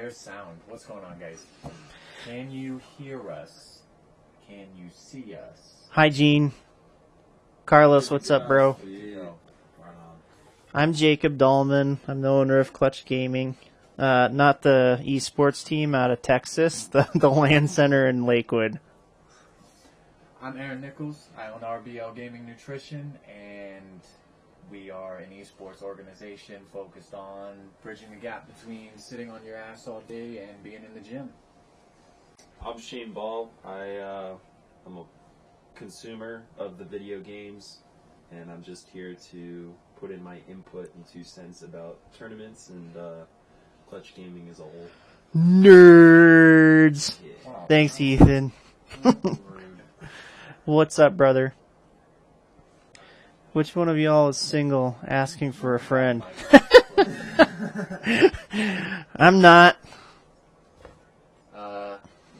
there's sound. What's going on, guys? Can you hear us? Can you see us? Hi, Gene. Carlos, what's up, bro? I'm Jacob Dahlman. I'm the owner of Clutch Gaming. Not the eSports team out of Texas, the LAN center in Lakewood. I'm Aaron Nichols. I own RBL Gaming Nutrition, and we are an eSports organization focused on bridging the gap between sitting on your ass all day and being in the gym. I'm Shane Ball. I'm a consumer of the video games, and I'm just here to put in my input and 2 cents about tournaments and Clutch Gaming as a whole. Nerds! Yeah. Wow. Thanks, Ethan. Rude. What's up, brother? Which one of y'all is single asking for a friend? I'm not.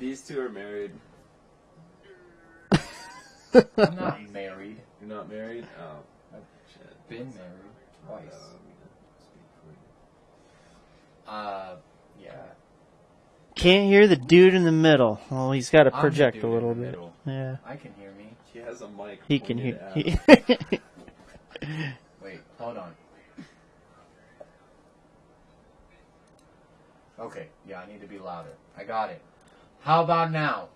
These two are married. I'm not married. You're not married? Oh, shit. Been married twice. Yeah. Can't hear the dude in the middle. Well, he's got to I'm the project dude a in little the bit. middle. Yeah. I can hear me. He has a mic. He can pointed hear. at him. Wait, hold on. Okay, yeah, I need to be louder. I got it. How about now?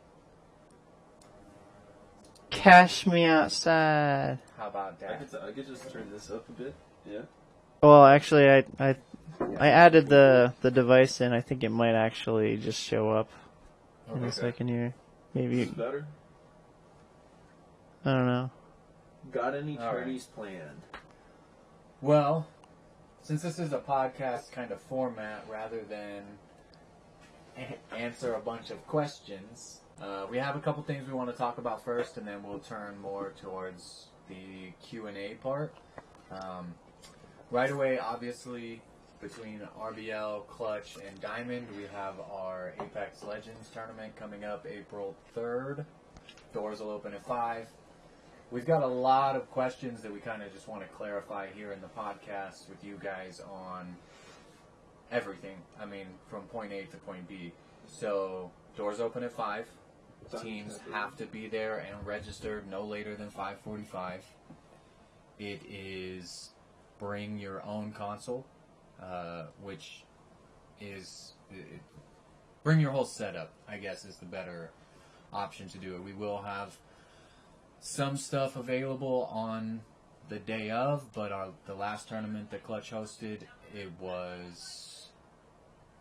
Cash me outside. How about that? I could just turn this up a bit. Yeah. Well, actually, I added the device in. I think it might actually just show up in a Okay. second here. Is Maybe, it better? I don't know. Got any All right. tourneys planned? Well, since this is a podcast kind of format rather than answer a bunch of questions, we have a couple things we want to talk about first, and then we'll turn more towards the Q&A part. Right away, obviously, between RBL, Clutch, and Diamond, we have our Apex Legends tournament coming up April 3rd. Doors will open at 5. We've got a lot of questions that we kind of just want to clarify here in the podcast with you guys on everything. I mean, from point A to point B. So, doors open at 5. Teams have to be there and registered no later than 5:45. It is bring your own console, which is bring your whole setup, I guess, is the better option to do it. We will have some stuff available on the day of, but the last tournament that Clutch hosted, it was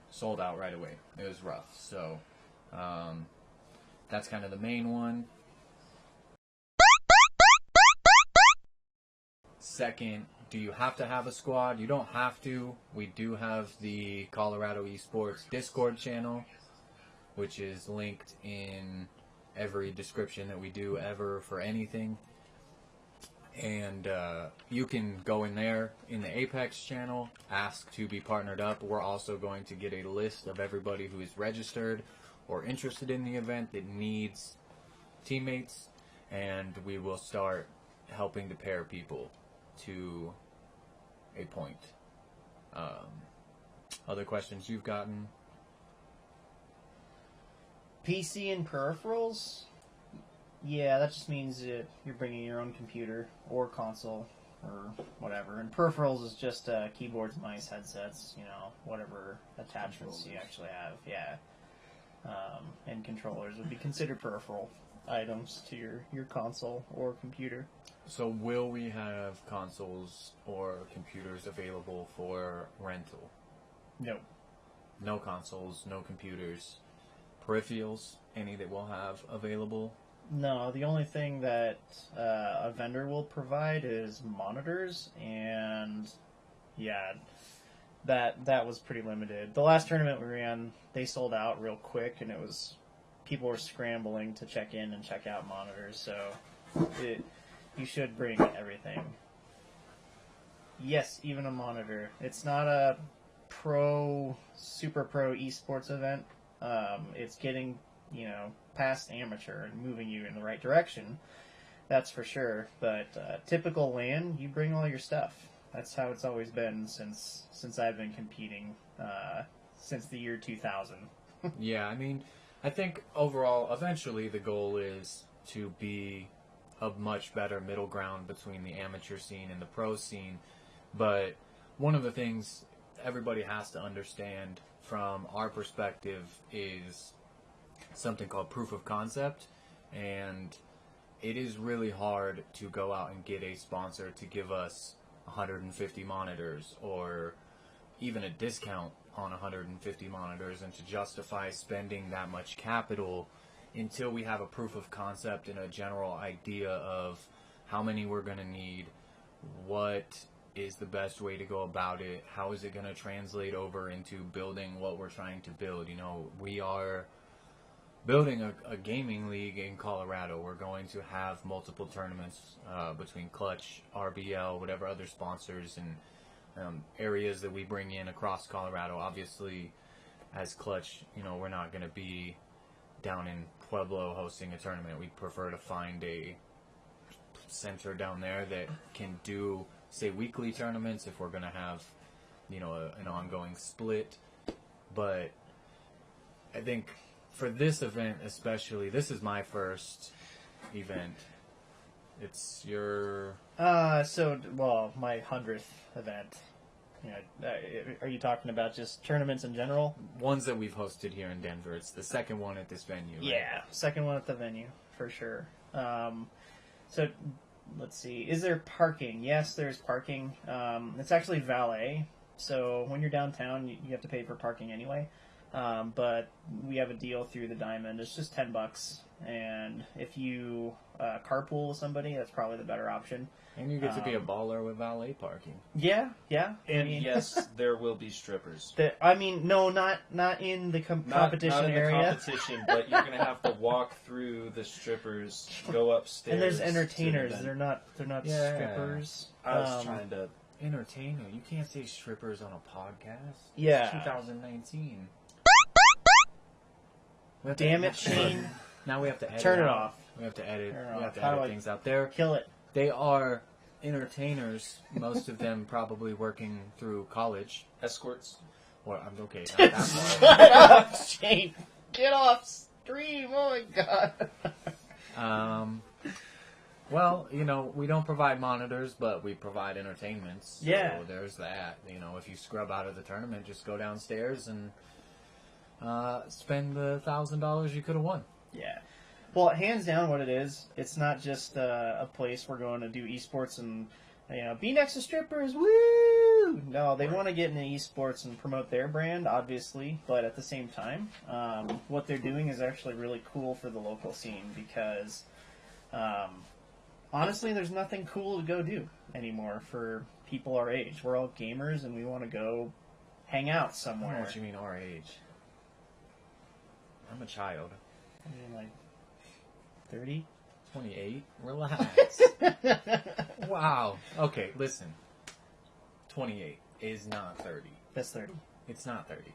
sold out right away. It was rough. So that's kind of the main one. Second, do you have to have a squad? You don't have to. We do have the Colorado eSports Discord channel, which is linked in every description that we do ever for anything. And you can go in there in the Apex channel, ask to be partnered up. We're also going to get a list of everybody who is registered or interested in the event that needs teammates, and we will start helping to pair people to a point. Other questions you've gotten? PC and peripherals? Yeah, that just means that you're bringing your own computer or console or whatever. And peripherals is just keyboards, mice, headsets, whatever attachments you actually have. Yeah. And controllers would be considered peripheral items to your console or computer. So will we have consoles or computers available for rental? No. No consoles, no computers. Peripherals, any that we'll have available? No, the only thing that a vendor will provide is monitors, and yeah, that was pretty limited. The last tournament we ran, they sold out real quick, and people were scrambling to check in and check out monitors, so you should bring everything. Yes, even a monitor. It's not a super pro esports event. It's getting past amateur and moving you in the right direction, that's for sure. But typical LAN, you bring all your stuff. That's how it's always been since I've been competing since the year 2000. Yeah, I mean, I think overall, eventually the goal is to be a much better middle ground between the amateur scene and the pro scene. But one of the things everybody has to understand from our perspective is something called proof of concept. And it is really hard to go out and get a sponsor to give us 150 monitors or even a discount on 150 monitors and to justify spending that much capital until we have a proof of concept and a general idea of how many we're going to need, what is the best way to go about it, how is it going to translate over into building what we're trying to build. You know, we are building a gaming league in Colorado. We're going to have multiple tournaments between Clutch, RBL, whatever other sponsors and areas that we bring in across Colorado. Obviously, as Clutch, you know, we're not going to be down in Pueblo hosting a tournament. We prefer to find a center down there that can do, say, weekly tournaments if we're going to have, you know, an ongoing split. But I think for this event especially, this is my first event. It's your... my 100th event. You know, are you talking about just tournaments in general? Ones that we've hosted here in Denver. It's the second one at this venue, right? Yeah, second one at the venue, for sure. So, let's see. Is there parking? Yes, there's parking. It's actually valet. So, when you're downtown, you have to pay for parking anyway. But we have a deal through the Diamond. It's just $10. And if you carpool with somebody, that's probably the better option. And you get to be a baller with valet parking. Yeah. And yes, there will be strippers. No, not in the competition not in area. the competition, but you're gonna have to walk through the strippers, go upstairs. And there's entertainers. They're not Yeah. strippers. I was trying to Entertainer. You can't say strippers on a podcast. Yeah. It's 2019. Damn it, Shane. Now we have to edit. Turn it off. We have to edit. Turn it We have off. to How do edit I- things out there. Kill it. They are entertainers. Most of them probably working through college. escorts. Well, I'm okay. Not that far. Shut up, Shane. Get off stream. Oh my god. Well, you know, we don't provide monitors, but we provide entertainment. So Yeah. there's that. You know, if you scrub out of the tournament, just go downstairs and spend the $1,000 you could have won. Yeah. Well, hands down, what it is, it's not just a place we're going to do esports and, you know, be next to strippers, woo! No, they want to get into esports and promote their brand, obviously, but at the same time, what they're doing is actually really cool for the local scene because, honestly, there's nothing cool to go do anymore for people our age. We're all gamers and we want to go hang out I don't know somewhere. what you mean, our age. I'm a child. I mean, like, 30? 28? Relax. Wow. Okay, listen. 28 is not 30. That's 30. It's not 30.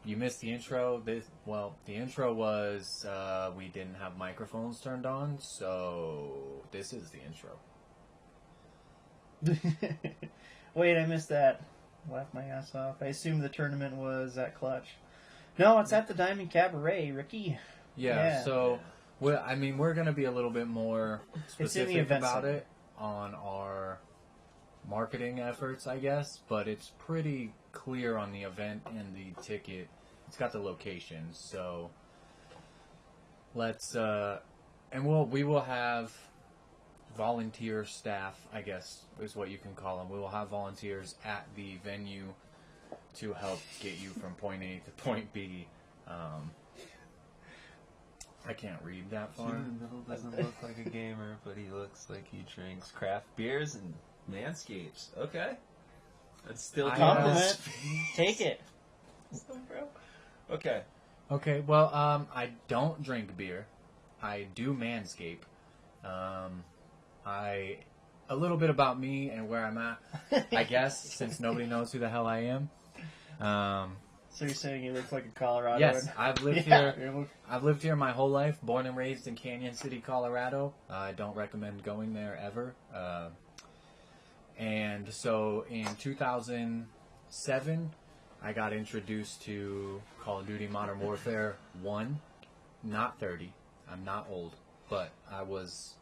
You missed the intro. The intro was we didn't have microphones turned on, so this is the intro. Wait, I missed that. Laughed my ass off. I assumed the tournament was at Clutch. No, it's at the Diamond Cabaret, Ricky. Yeah. So we're going to be a little bit more It's in the specific event about center. it on our marketing efforts, I guess. But it's pretty clear on the event and the ticket. It's got the locations. So let's we will have volunteer staff, I guess is what you can call them. We will have volunteers at the venue to help get you from point A to point B. I can't read that far. In the middle doesn't look like a gamer, but he looks like he drinks craft beers and manscapes. Okay. That's still Compliment. Take it. bro. Okay. Okay, well, I don't drink beer. I do manscape. A little bit about me and where I'm at, I guess, since nobody knows who the hell I am. So you're saying he looks like a Colorado? Yes, I've lived Yeah. here. I've lived here my whole life. Born and raised in Canyon City, Colorado. I don't recommend going there ever. And so in 2000, 7, I got introduced to Call of Duty Modern Warfare 1. Not 30. I'm not old, but I was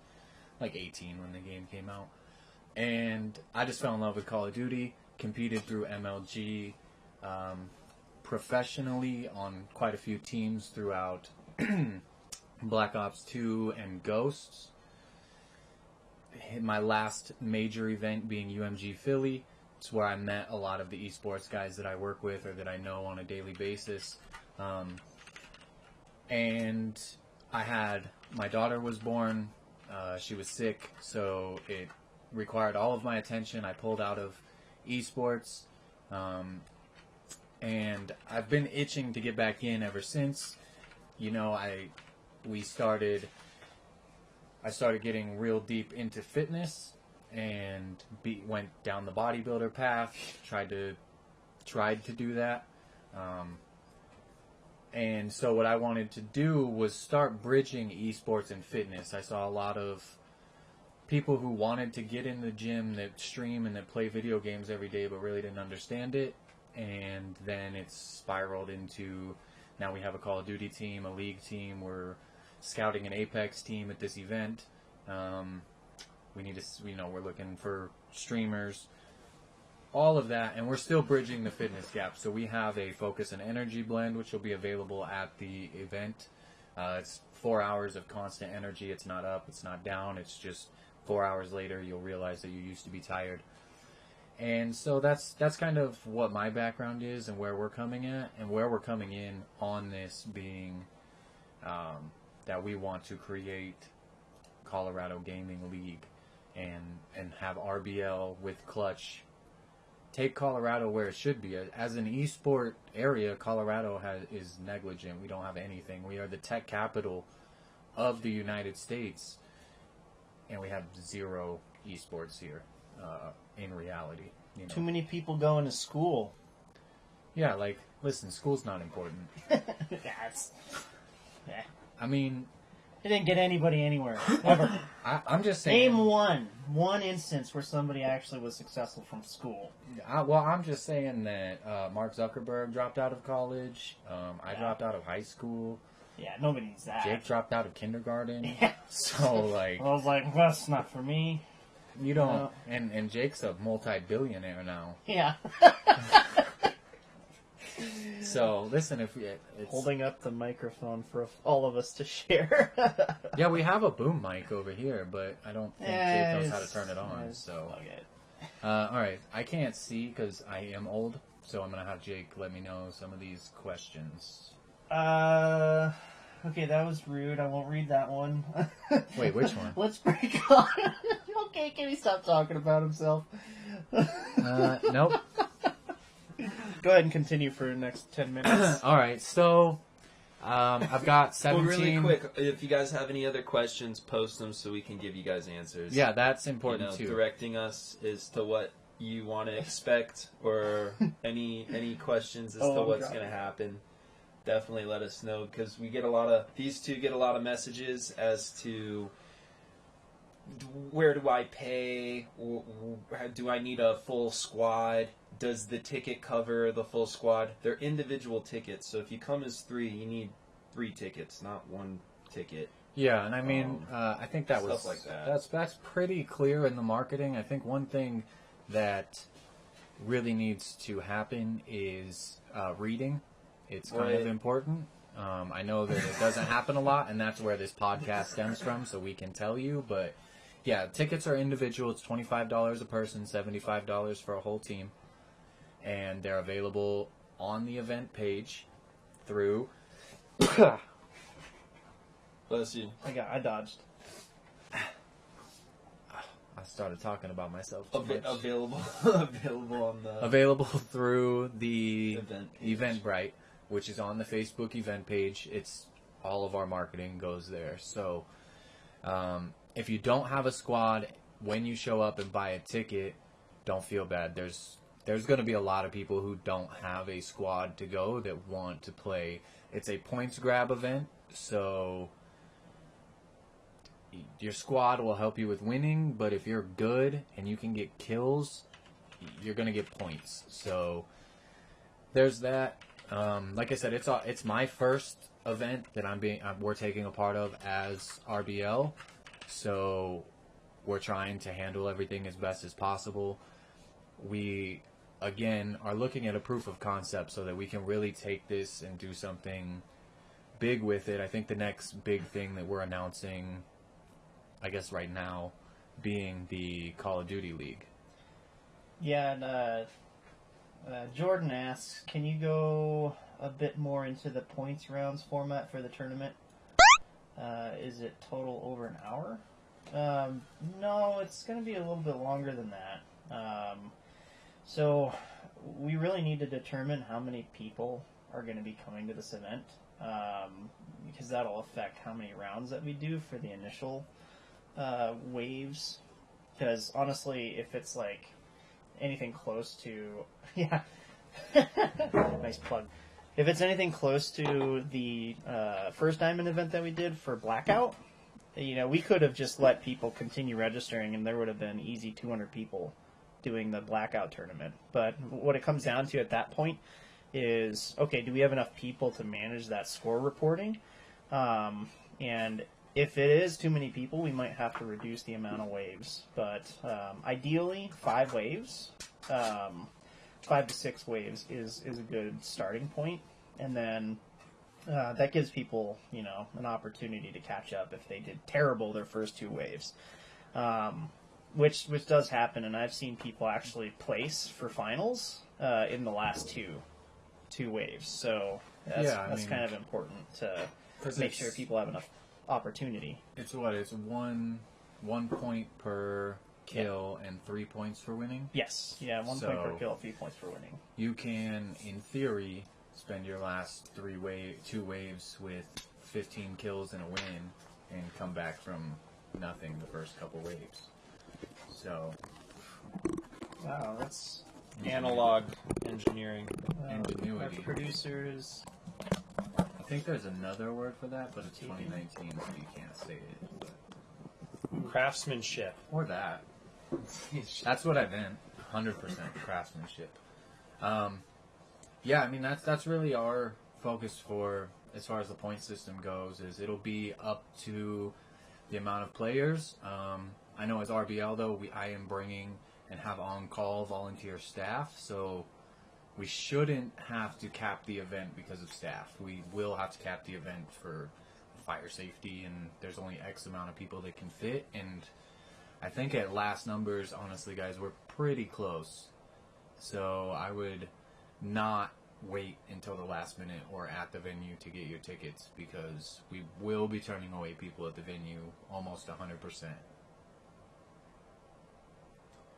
like 18 when the game came out. And I just fell in love with Call of Duty, competed through MLG, professionally on quite a few teams throughout Black Ops 2 and Ghosts. My last major event being UMG Philly. It's where I met a lot of the eSports guys that I work with or that I know on a daily basis. And my daughter was born. She was sick, so it required all of my attention. I pulled out of eSports. And I've been itching to get back in ever since. You know, I started getting real deep into fitness and went down the bodybuilder path. Tried to do that. And so what I wanted to do was start bridging esports and fitness. I saw a lot of people who wanted to get in the gym that stream and that play video games every day but really didn't understand it. And then it's spiraled into, now we have a Call of Duty team, a League team. We're scouting an Apex team at this event. We need to, we're looking for streamers, all of that, and we're still bridging the fitness gap. So we have a focus and energy blend, which will be available at the event. It's 4 hours of constant energy. It's not up, it's not down. It's just 4 hours later, you'll realize that you used to be tired. And so that's kind of what my background is and where we're coming in on this being that we want to create Colorado Gaming League and have RBL with Clutch take Colorado where it should be. As an esport area, Colorado is negligent. We don't have anything. We are the tech capital of the United States, and we have zero esports here. In reality, Too many people going to school. Yeah, like, listen, school's not important. Yeah. I mean, it didn't get anybody anywhere ever. I'm just saying. Name one instance where somebody actually was successful from school. I'm just saying that Mark Zuckerberg dropped out of college. I dropped out of high school. Yeah, nobody needs that. Jake dropped out of kindergarten. Yeah. So like, I was like, well, that's not for me. You don't, and Jake's a multi-billionaire now. Yeah. So listen, it's holding up the microphone for all of us to share. Yeah, we have a boom mic over here, but I don't think Jake knows how to turn it on. So, all right, I can't see because I am old, so I'm gonna have Jake let me know some of these questions. Okay, that was rude. I won't read that one. Wait, which one? Let's break on. Okay, can he stop talking about himself? Nope. Go ahead and continue for the next 10 minutes. All right, so I've got 17. Well, really quick, if you guys have any other questions, post them so we can give you guys answers. Yeah, that's important too. Directing us as to what you want to expect or any questions as to what's going to happen. Definitely let us know, because these two get a lot of messages as to where do I pay, do I need a full squad, does the ticket cover the full squad? They're individual tickets, so if you come as 3, you need 3 tickets, not 1 ticket. Yeah, and I mean, I think that was like that. That's pretty clear in the marketing. I think one thing that really needs to happen is reading. It's kind of important. I know that it doesn't happen a lot, and that's where this podcast stems from, so we can tell you. But, yeah, tickets are individual. It's $25 a person, $75 for a whole team. And they're available on the event page through... Bless you. I dodged. I started talking about myself too much. Available on the... Available through the Eventbrite. Eventbrite, which is on the Facebook event page. It's all of our marketing goes there. So if you don't have a squad, when you show up and buy a ticket, don't feel bad. There's going to be a lot of people who don't have a squad to go that want to play. It's a points grab event, so your squad will help you with winning, but if you're good and you can get kills, you're going to get points. So there's that. Like I said, it's my first event that we're taking a part of as RBL. So we're trying to handle everything as best as possible. We, again, are looking at a proof of concept so that we can really take this and do something big with it. I think the next big thing that we're announcing, I guess right now, being the Call of Duty League. Yeah, and Jordan asks, can you go a bit more into the points rounds format for the tournament? Is it total over an hour? No, it's going to be a little bit longer than that. So we really need to determine how many people are going to be coming to this event, because that'll affect how many rounds that we do for the initial waves. Because honestly, if it's like anything close to yeah, nice plug. If it's anything close to the first diamond event that we did for Blackout, we could have just let people continue registering, and there would have been easy 200 people doing the Blackout tournament. But what it comes down to at that point is, okay, do we have enough people to manage that score reporting? And if it is too many people, we might have to reduce the amount of waves. But ideally, 5 waves, 5 to 6 waves is a good starting point. And then that gives people, an opportunity to catch up if they did terrible their first 2 waves. Which does happen, and I've seen people actually place for finals in the last two waves. So that's kind of important to make sure people have enough opportunity. It's 1 point per kill and 3 points for winning? Yes. Yeah, 1 point per kill, 3 points for winning. You can, in theory, spend your last 2 waves with 15 kills and a win and come back from nothing the first couple waves. So, wow, that's analog engineering. Ingenuity. Our producers. I think there's another word for that, but it's 2019, so you can't say it. But... craftsmanship. Or that. That's what I meant. 100% craftsmanship. Yeah, I mean, that's really our focus for, as far as the point system goes, is it'll be up to the amount of players. I know as RBL, though, I am bringing and have on-call volunteer staff, so we shouldn't have to cap the event because of staff. We will have to cap the event for fire safety, and there's only X amount of people that can fit, and I think at last numbers, honestly, guys, we're pretty close. So I would not wait until the last minute or at the venue to get your tickets, because we will be turning away people at the venue almost 100%.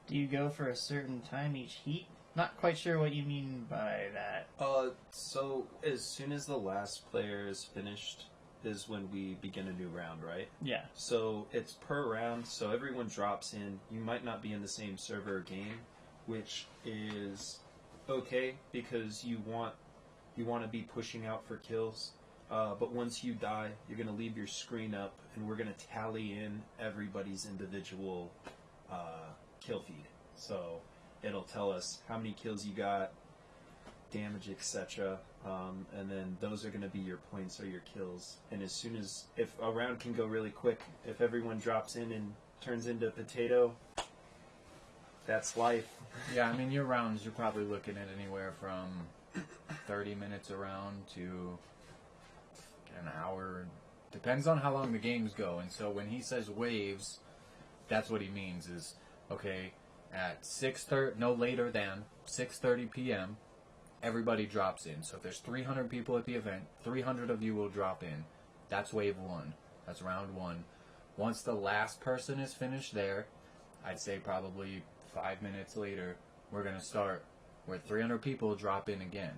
Do you go for a certain time each heat? Not quite sure what you mean by that. So as soon as the last player is finished is when we begin a new round, right? Yeah. So it's per round, so everyone drops in. You might not be in the same server or game, which is okay because you want to be pushing out for kills. But once you die, you're going to leave your screen up, and we're going to tally in everybody's individual kill feed. So it'll tell us how many kills you got, damage, etc. And then those are going to be your points or your kills. And as soon as, if a round can go really quick, if everyone drops in and turns into a potato, that's life. Yeah, I mean, your rounds, you're probably looking at anywhere from 30 minutes a round to an hour. Depends on how long the games go. And so when he says waves, that's what he means is, okay, at 6:30, no later than 6:30 p.m., everybody drops in. So if there's 300 people at the event, 300 of you will drop in. That's wave 1. That's round 1. Once the last person is finished there, I'd say probably 5 minutes later, we're going to start where 300 people drop in again.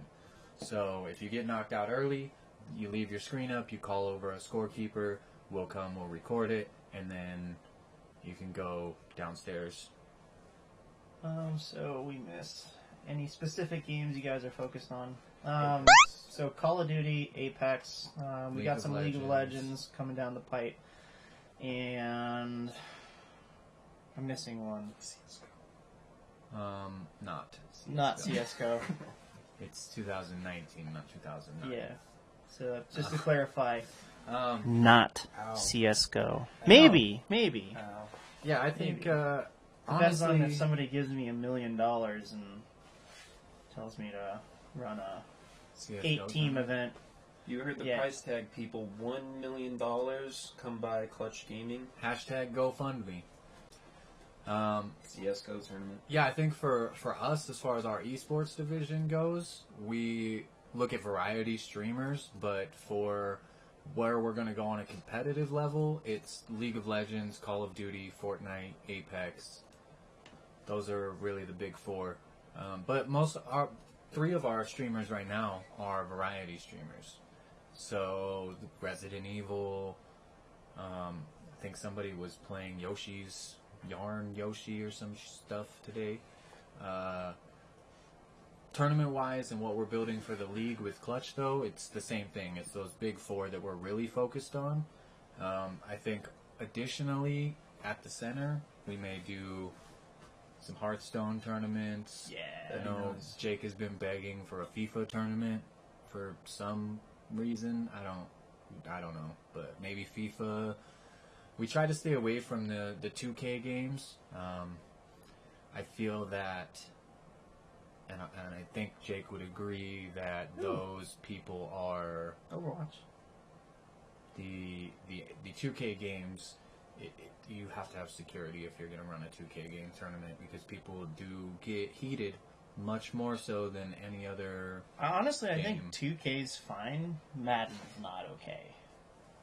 So if you get knocked out early, you leave your screen up, you call over a scorekeeper, we'll come, we'll record it, and then you can go downstairs. So we missed any specific games you guys are focused on. So Call of Duty, Apex, we got some League of Legends coming down the pipe, and I'm missing one. Not CSGO. Not CSGO. It's 2019, not 2009. Yeah. So just to clarify, Not Ow. CSGO. maybe. Yeah, I think Depends on if honestly, somebody gives me $1 million and tells me to run a CS:GO 8-team tournament. event. You heard the Yeah. price tag, people. $1 million. Come by Clutch Gaming. Hashtag GoFundMe. CSGO tournament. Yeah, I think for us, as far as our esports division goes, we look at variety streamers, but for where we're going to go on a competitive level, it's League of Legends, Call of Duty, Fortnite, Apex. Those are really the big four. But three of our streamers right now are variety streamers. So Resident Evil. I think somebody was playing Yoshi's Yarn Yoshi or some stuff today. Tournament-wise and what we're building for the league with Clutch, though, it's the same thing. It's those big four that we're really focused on. I think, additionally, at the center, we may do some Hearthstone tournaments. Yeah. I know Jake has been begging for a FIFA tournament for some reason. I don't know, but maybe FIFA. We try to stay away from the 2K games. I feel that, and I think Jake would agree that those people are Overwatch. the 2K games. You have to have security if you're going to run a 2K game tournament because people do get heated much more so than any other. Honestly, I game. think 2K's fine. Madden's not okay.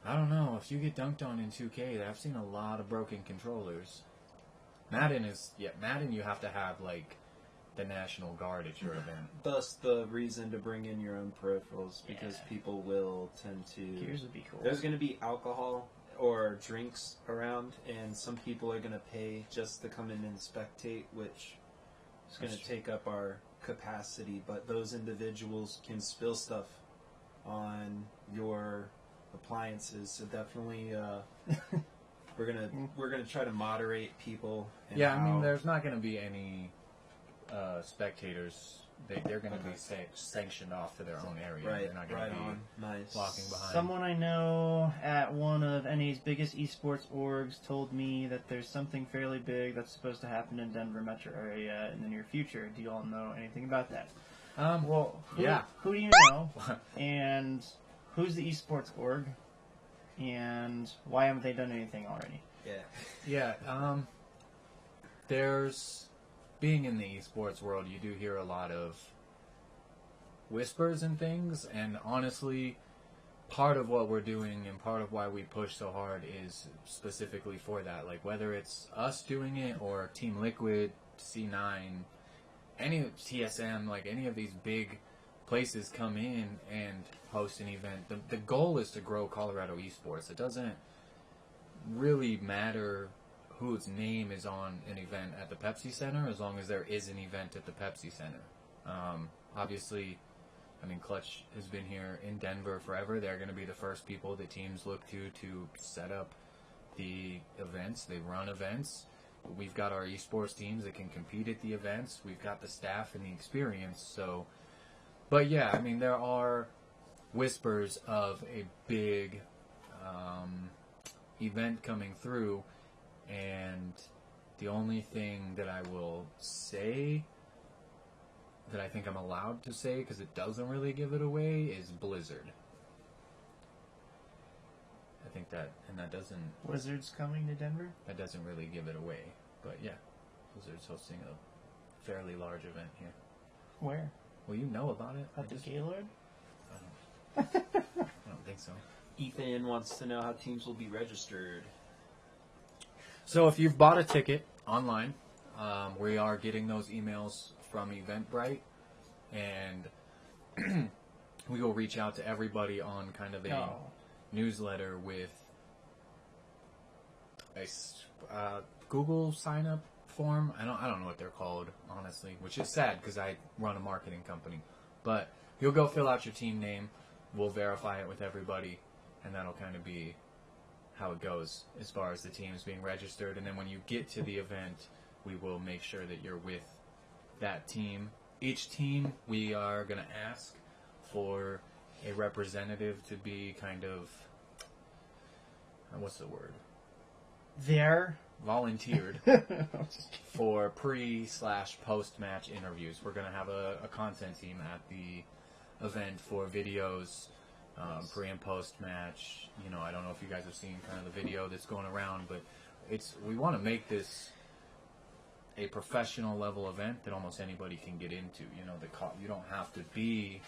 I don't know. If you get dunked on in 2K, I've seen a lot of broken controllers. Madden you have to have, like, the National Guard at your event. Thus the reason to bring in your own peripherals, because Yeah. people will tend to... Gears would be cool. There's going to be alcohol or drinks around, and some people are going to pay just to come in and spectate, which is going to take up our capacity. But those individuals can spill stuff on your appliances, so definitely we're gonna try to moderate people. And Yeah, I mean, there's not going to be any spectators. They're going to be sanctioned off to their own area. Right, They're not going right to be on. Nice. walking behind. Someone I know at one of NA's biggest esports orgs told me that there's something fairly big that's supposed to happen in Denver metro area in the near future. Do you all know anything about that? Well, who do you know? And who's the esports org? And why haven't they done anything already? Yeah. Yeah, there's... Being in the esports world, you do hear a lot of whispers and things, and honestly, part of what we're doing and part of why we push so hard is specifically for that. Like, whether it's us doing it or Team Liquid, C9, any TSM, like any of these big places come in and host an event. The goal is to grow Colorado esports. It doesn't really matter whose name is on an event at the Pepsi Center, as long as there is an event at the Pepsi Center. Obviously, I mean, Clutch has been here in Denver forever. They're going to be the first people that teams look to set up the events. They run events. We've got our esports teams that can compete at the events. We've got the staff and the experience. So, but yeah, I mean, there are whispers of a big event coming through. And the only thing that I will say, that I think I'm allowed to say, because it doesn't really give it away, is Blizzard. I think that, and that doesn't... Wizards coming to Denver? That doesn't really give it away. But yeah, Blizzard's hosting a fairly large event here. Where? Well, you know about it. At the Gaylord? I don't think so. Ethan wants to know how teams will be registered. So if you've bought a ticket online, we are getting those emails from Eventbrite, and we will reach out to everybody on kind of a newsletter with a Google sign-up form. I don't know what they're called, honestly, which is sad because I run a marketing company. But you'll go fill out your team name, we'll verify it with everybody, and that'll kind of be how it goes as far as the teams being registered. And then when you get to the event, we will make sure that you're with that team. Each team, we are going to ask for a representative to be kind of, what's the word? There. Volunteered for pre/post-match interviews. We're going to have a content team at the event for videos, pre and post-match. You know, I don't know if you guys have seen kind of the video that's going around, but we want to make this a professional level event that almost anybody can get into. You know, you don't have to be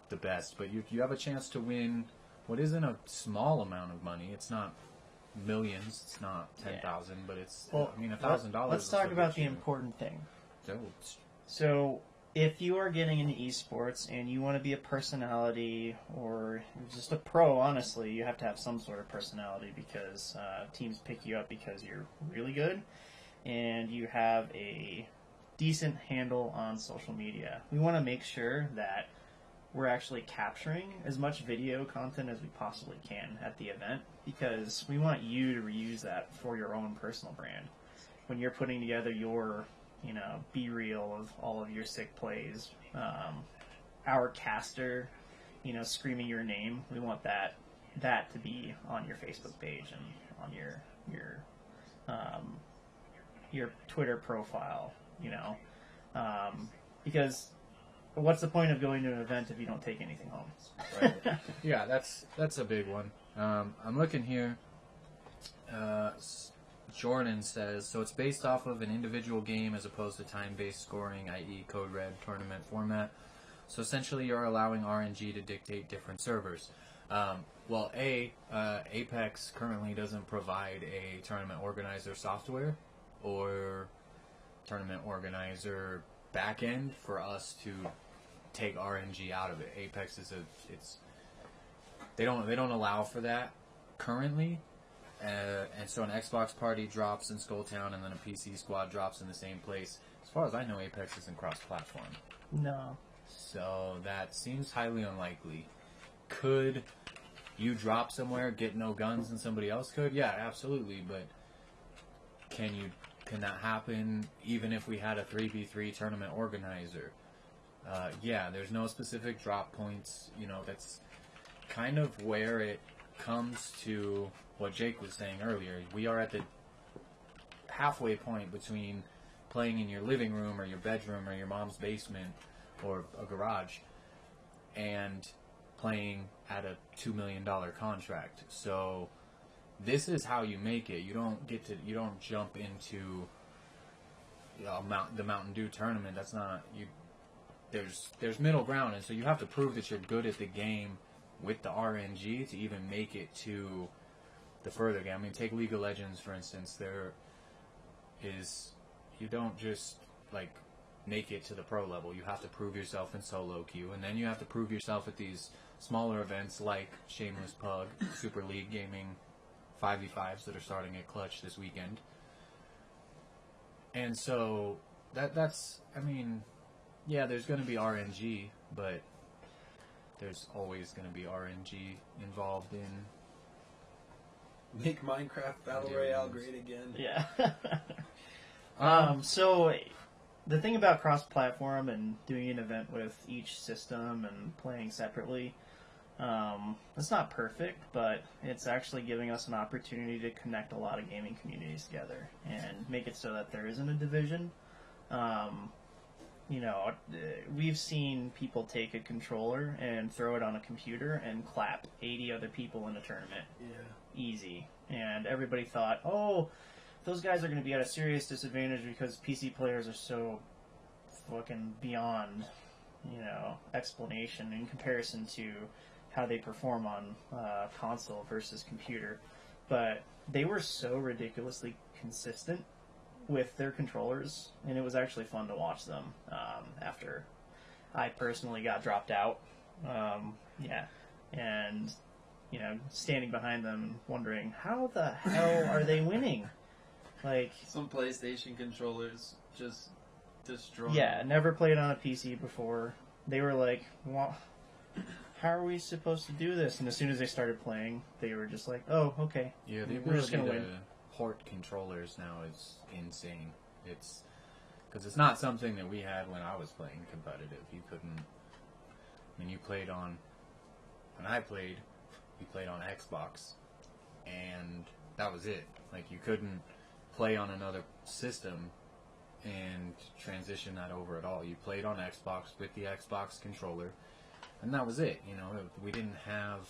the best, but you have a chance to win what isn't a small amount of money. It's not millions, it's not 10,000, but it's, I mean, $1,000. Let's talk about the important thing. So, if you are getting into esports and you want to be a personality or just a pro, honestly, you have to have some sort of personality because teams pick you up because you're really good and you have a decent handle on social media. We want to make sure that we're actually capturing as much video content as we possibly can at the event because we want you to reuse that for your own personal brand. When you're putting together your, be-reel of all of your sick plays, our caster, screaming your name, we want that to be on your Facebook page and on your Twitter profile, because what's the point of going to an event if you don't take anything home? Right. Yeah, that's a big one. I'm looking here. Jordan says, so it's based off of an individual game as opposed to time-based scoring, i.e. Code Red tournament format. So essentially you're allowing RNG to dictate different servers. Well, Apex currently doesn't provide a tournament organizer software or tournament organizer backend for us to take RNG out of it. Apex is they don't allow for that currently, and so an Xbox party drops in Skulltown, and then a PC squad drops in the same place. As far as I know, Apex isn't cross-platform. No. So that seems highly unlikely. Could you drop somewhere, get no guns, and somebody else could? Yeah, absolutely. But can that happen even if we had a 3v3 tournament organizer? Yeah, there's no specific drop points. That's kind of where it comes to what Jake was saying earlier. We are at the halfway point between playing in your living room or your bedroom or your mom's basement or a garage and playing at a $2 million contract. So this is how you make it. You don't jump into the Mountain Dew tournament. That's not you. There's middle ground, and so you have to prove that you're good at the game with the RNG to even make it to the further game. I mean, take League of Legends for instance. You don't just make it to the pro level. You have to prove yourself in solo queue, and then you have to prove yourself at these smaller events like Shameless Pug, Super League Gaming 5v5s that are starting at Clutch this weekend. And so that's I mean, yeah, there's going to be RNG, but there's always going to be RNG involved in. Make Minecraft Battle Royale great again. Yeah. So the thing about cross-platform and doing an event with each system and playing separately, it's not perfect, but it's actually giving us an opportunity to connect a lot of gaming communities together and make it so that there isn't a division. We've seen people take a controller and throw it on a computer and clap 80 other people in a tournament. Yeah. Easy. And everybody thought, oh, those guys are going to be at a serious disadvantage because PC players are so fucking beyond, explanation in comparison to how they perform on console versus computer. But they were so ridiculously consistent with their controllers, and it was actually fun to watch them after I personally got dropped out. And standing behind them wondering, how the hell are they winning? Some PlayStation controllers just destroy. Yeah, never played on a PC before. They were like, well, how are we supposed to do this? And as soon as they started playing, they were just like, oh, okay. Yeah, the we're just ability gonna to win. port controllers now is insane. It's Because it's not something that we had when I was playing competitive. You couldn't. I mean, you played on. When I played, you played on Xbox, and that was it. Like, you couldn't play on another system and transition that over at all. You played on Xbox with the Xbox controller, and that was it. You know, we didn't have.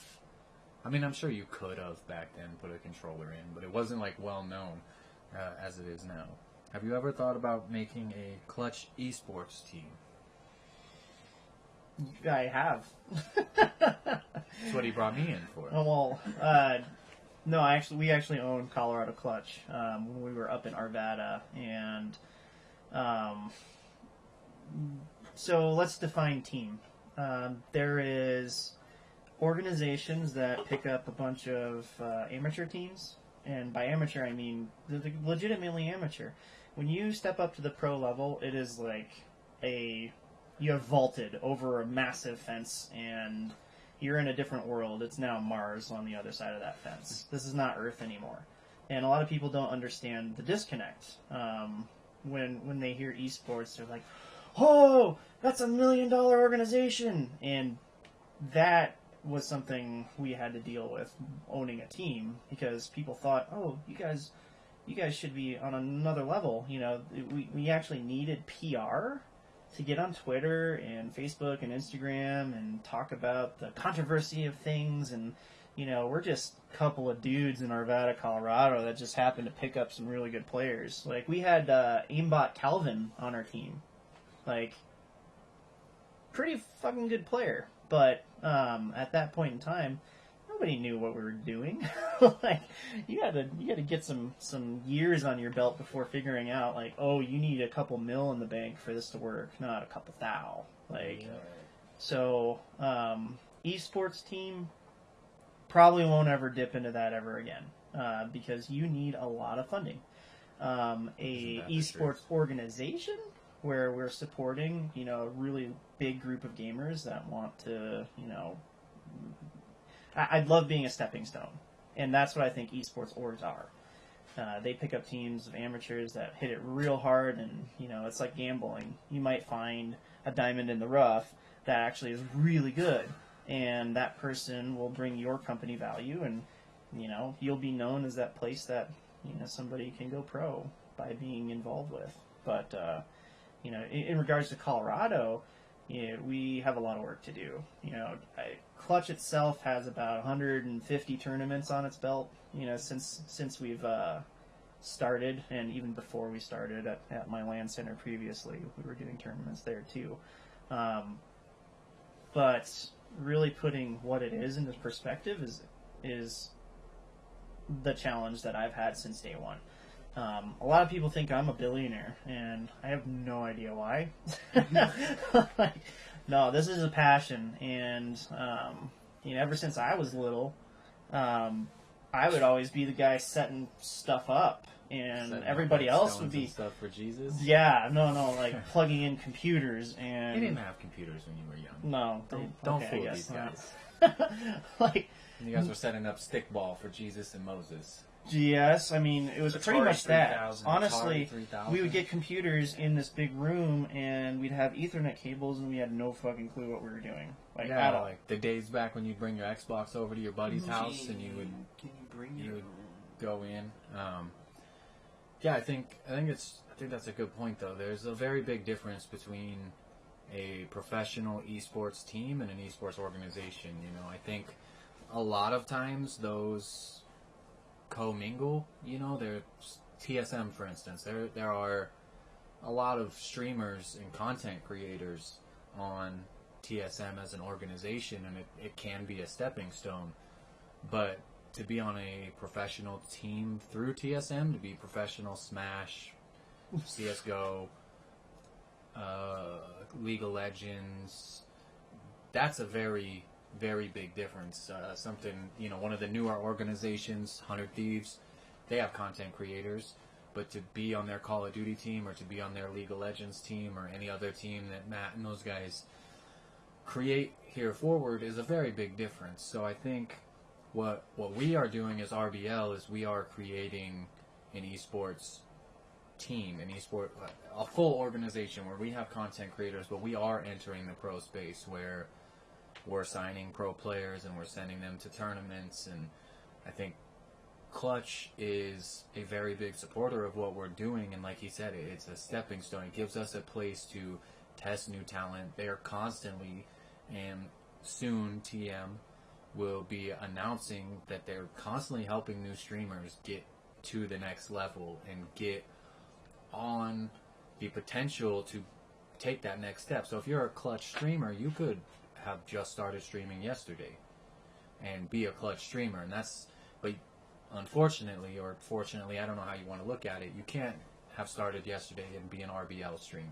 I mean, I'm sure you could have back then put a controller in, but it wasn't like well known as it is now. Have you ever thought about making a Clutch eSports team? I have. That's what he brought me in for. Oh, well, no, we actually own Colorado Clutch when we were up in Arvada, and so let's define team. There is organizations that pick up a bunch of amateur teams, and by amateur I mean legitimately amateur. When you step up to the pro level, it is like you have vaulted over a massive fence and you're in a different world. It's now Mars on the other side of that fence. This is not Earth anymore. And a lot of people don't understand the disconnect. When they hear esports, they're like, oh, that's $1 million organization. And that was something we had to deal with owning a team, because people thought, oh, you guys should be on another level. You know, we actually needed PR to get on Twitter and Facebook and Instagram and talk about the controversy of things. And, you know, we're just a couple of dudes in Arvada, Colorado that just happened to pick up some really good players. Like, we had aimbot Calvin on our team. Like, pretty fucking good player. But at that point in time, nobody knew what we were doing. Like, you had to get some years on your belt before figuring out, like, oh, you need a couple mil in the bank for this to work, not a couple thou. Like, yeah. So esports team probably won't ever dip into that ever again, because you need a lot of funding. A esports organization where we're supporting, you know, a really big group of gamers that want to, you know, I'd love being a stepping stone, and that's what I think esports orgs are. They pick up teams of amateurs that hit it real hard, and, you know, it's like gambling. You might find a diamond in the rough that actually is really good, and that person will bring your company value, and, you know, you'll be known as that place that, you know, somebody can go pro by being involved with. But, you know, in regards to Colorado, you know, we have a lot of work to do. You know, Clutch itself has about 150 tournaments on its belt, you know, since we've started, and even before we started at my LAN center previously, we were doing tournaments there too. But really putting what it is into perspective is the challenge that I've had since day one. A lot of people think I'm a billionaire, and I have no idea why. Like, no, this is a passion, and you know, ever since I was little, I would always be the guy setting stuff up, and setting everybody else would be stuff for Jesus. Yeah, no, like plugging in computers, and they didn't have computers when you were young. No, don't fool these guys. Like, and you guys were setting up stickball for Jesus and Moses. Yes, I mean, it was pretty much that. Honestly, 3000. we would get computers in this big room, and we'd have Ethernet cables, and we had no fucking clue what we were doing. Like, yeah, like the days back when you'd bring your Xbox over to your buddy's house, and you would go in. Yeah, I think that's a good point, though. There's a very big difference between a professional esports team and an esports organization. You know, I think a lot of times those co-mingle. You know, there's TSM, for instance. There are a lot of streamers and content creators on TSM as an organization, and it can be a stepping stone. But to be on a professional team through TSM, to be professional Smash, CSGO, League of Legends, that's a very, very big difference. Something, you know, one of the newer organizations, 100 Thieves, they have content creators, but to be on their Call of Duty team or to be on their League of Legends team or any other team that Matt and those guys create here forward is a very big difference. So I think what we are doing as RBL is we are creating an esports team, an esport, a full organization where we have content creators, but we are entering the pro space where we're signing pro players and we're sending them to tournaments. And I think Clutch is a very big supporter of what we're doing. And like he said, it's a stepping stone. It gives us a place to test new talent. They're constantly, and soon TM will be announcing that they're constantly helping new streamers get to the next level and get on the potential to take that next step. So if you're a Clutch streamer, you could have just started streaming yesterday and be a Clutch streamer, and but unfortunately or fortunately, I don't know how you want to look at it, you can't have started yesterday and be an RBL streamer.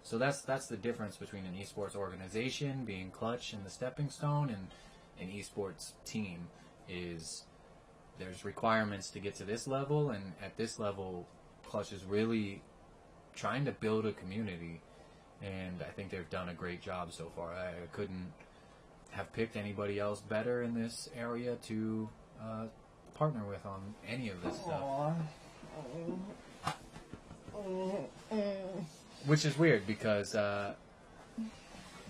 So that's the difference between an esports organization being Clutch and the stepping stone and an esports team. Is there's requirements to get to this level, and at this level Clutch is really trying to build a community, and I think they've done a great job so far. I couldn't have picked anybody else better in this area to partner with on any of this stuff. Which is weird because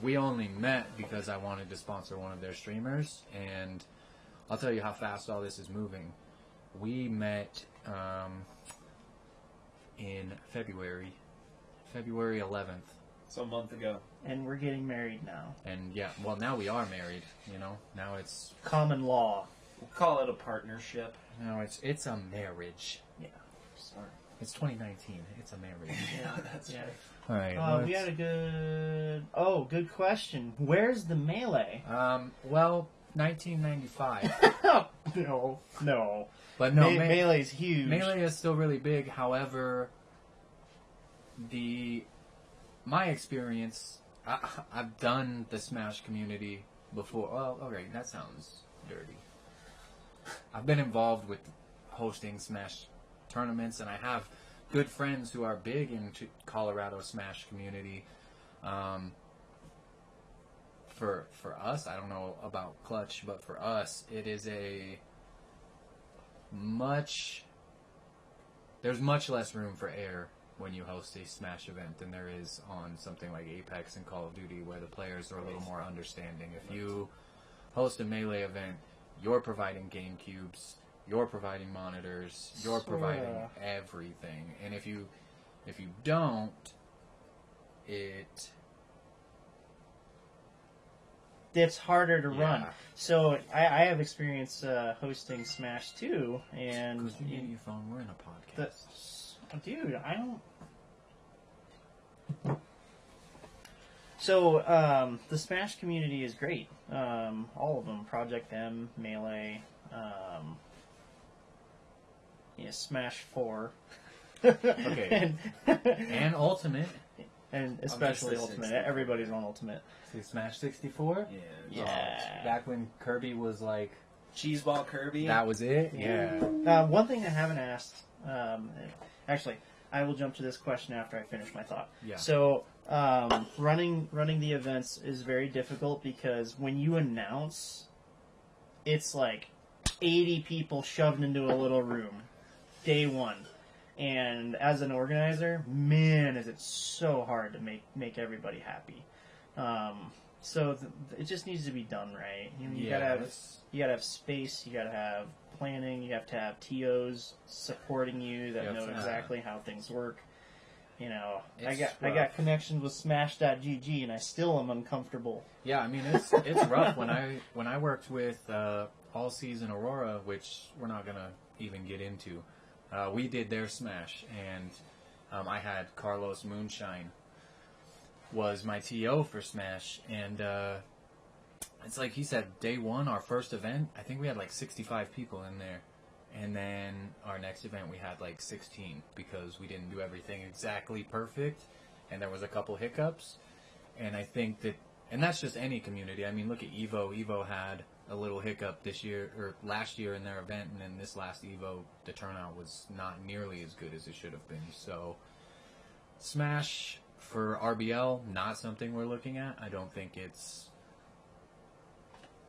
we only met because I wanted to sponsor one of their streamers, and I'll tell you how fast all this is moving. We met in February 11th. So a month ago. And we're getting married now. And yeah, well, now we are married, you know. Now it's Common law. We'll call it a partnership. it's a marriage. Yeah. Sorry. It's 2019. It's a marriage. Yeah, that's Yeah. right. All right. We had a good question. Where's the melee? Well, 1995. No. But no, Melee's huge. Melee is still really big. However, my experience, I've done the Smash community before. Well, okay, that sounds dirty. I've been involved with hosting Smash tournaments, and I have good friends who are big into Colorado Smash community. For us, I don't know about Clutch, but for us, it is there's much less room for error when you host a Smash event than there is on something like Apex and Call of Duty, where the players are a little more understanding. If you host a Melee event, you're providing game cubes, you're providing monitors, you're providing everything. And if you don't, it's harder to Yeah. run. So I have experience hosting Smash 2, and because you get your phone, we're in a podcast. Dude, I don't. So the Smash community is great. All of them: Project M, Melee, Smash 4. Okay. And Ultimate. And especially Ultimate. Everybody's on Ultimate. See Smash 64? Yeah. Back when Kirby was like... Cheeseball Kirby. That was it? Yeah. One thing I haven't asked... actually, I will jump to this question after I finish my thought. Yeah. So, running the events is very difficult because when you announce, it's like 80 people shoved into a little room. Day one. And as an organizer, man, is it so hard to make everybody happy. So it just needs to be done right. You gotta have space. You gotta have planning. You have to have TOs supporting you that know exactly how things work. You know, I got connections with Smash.gg, and I still am uncomfortable. Yeah, I mean it's rough. When I worked with All Season Aurora, which we're not gonna even get into. We did their Smash, and I had Carlos Moonshine was my TO for Smash, and it's like he said, day one, our first event, I think we had like 65 people in there, and then our next event we had like 16 because we didn't do everything exactly perfect, and there was a couple hiccups, and I think that, and that's just any community. I mean, look at Evo. Evo had a little hiccup this year or last year in their event, and then this last Evo, the turnout was not nearly as good as it should have been. So, Smash for RBL, not something we're looking at. I don't think it's,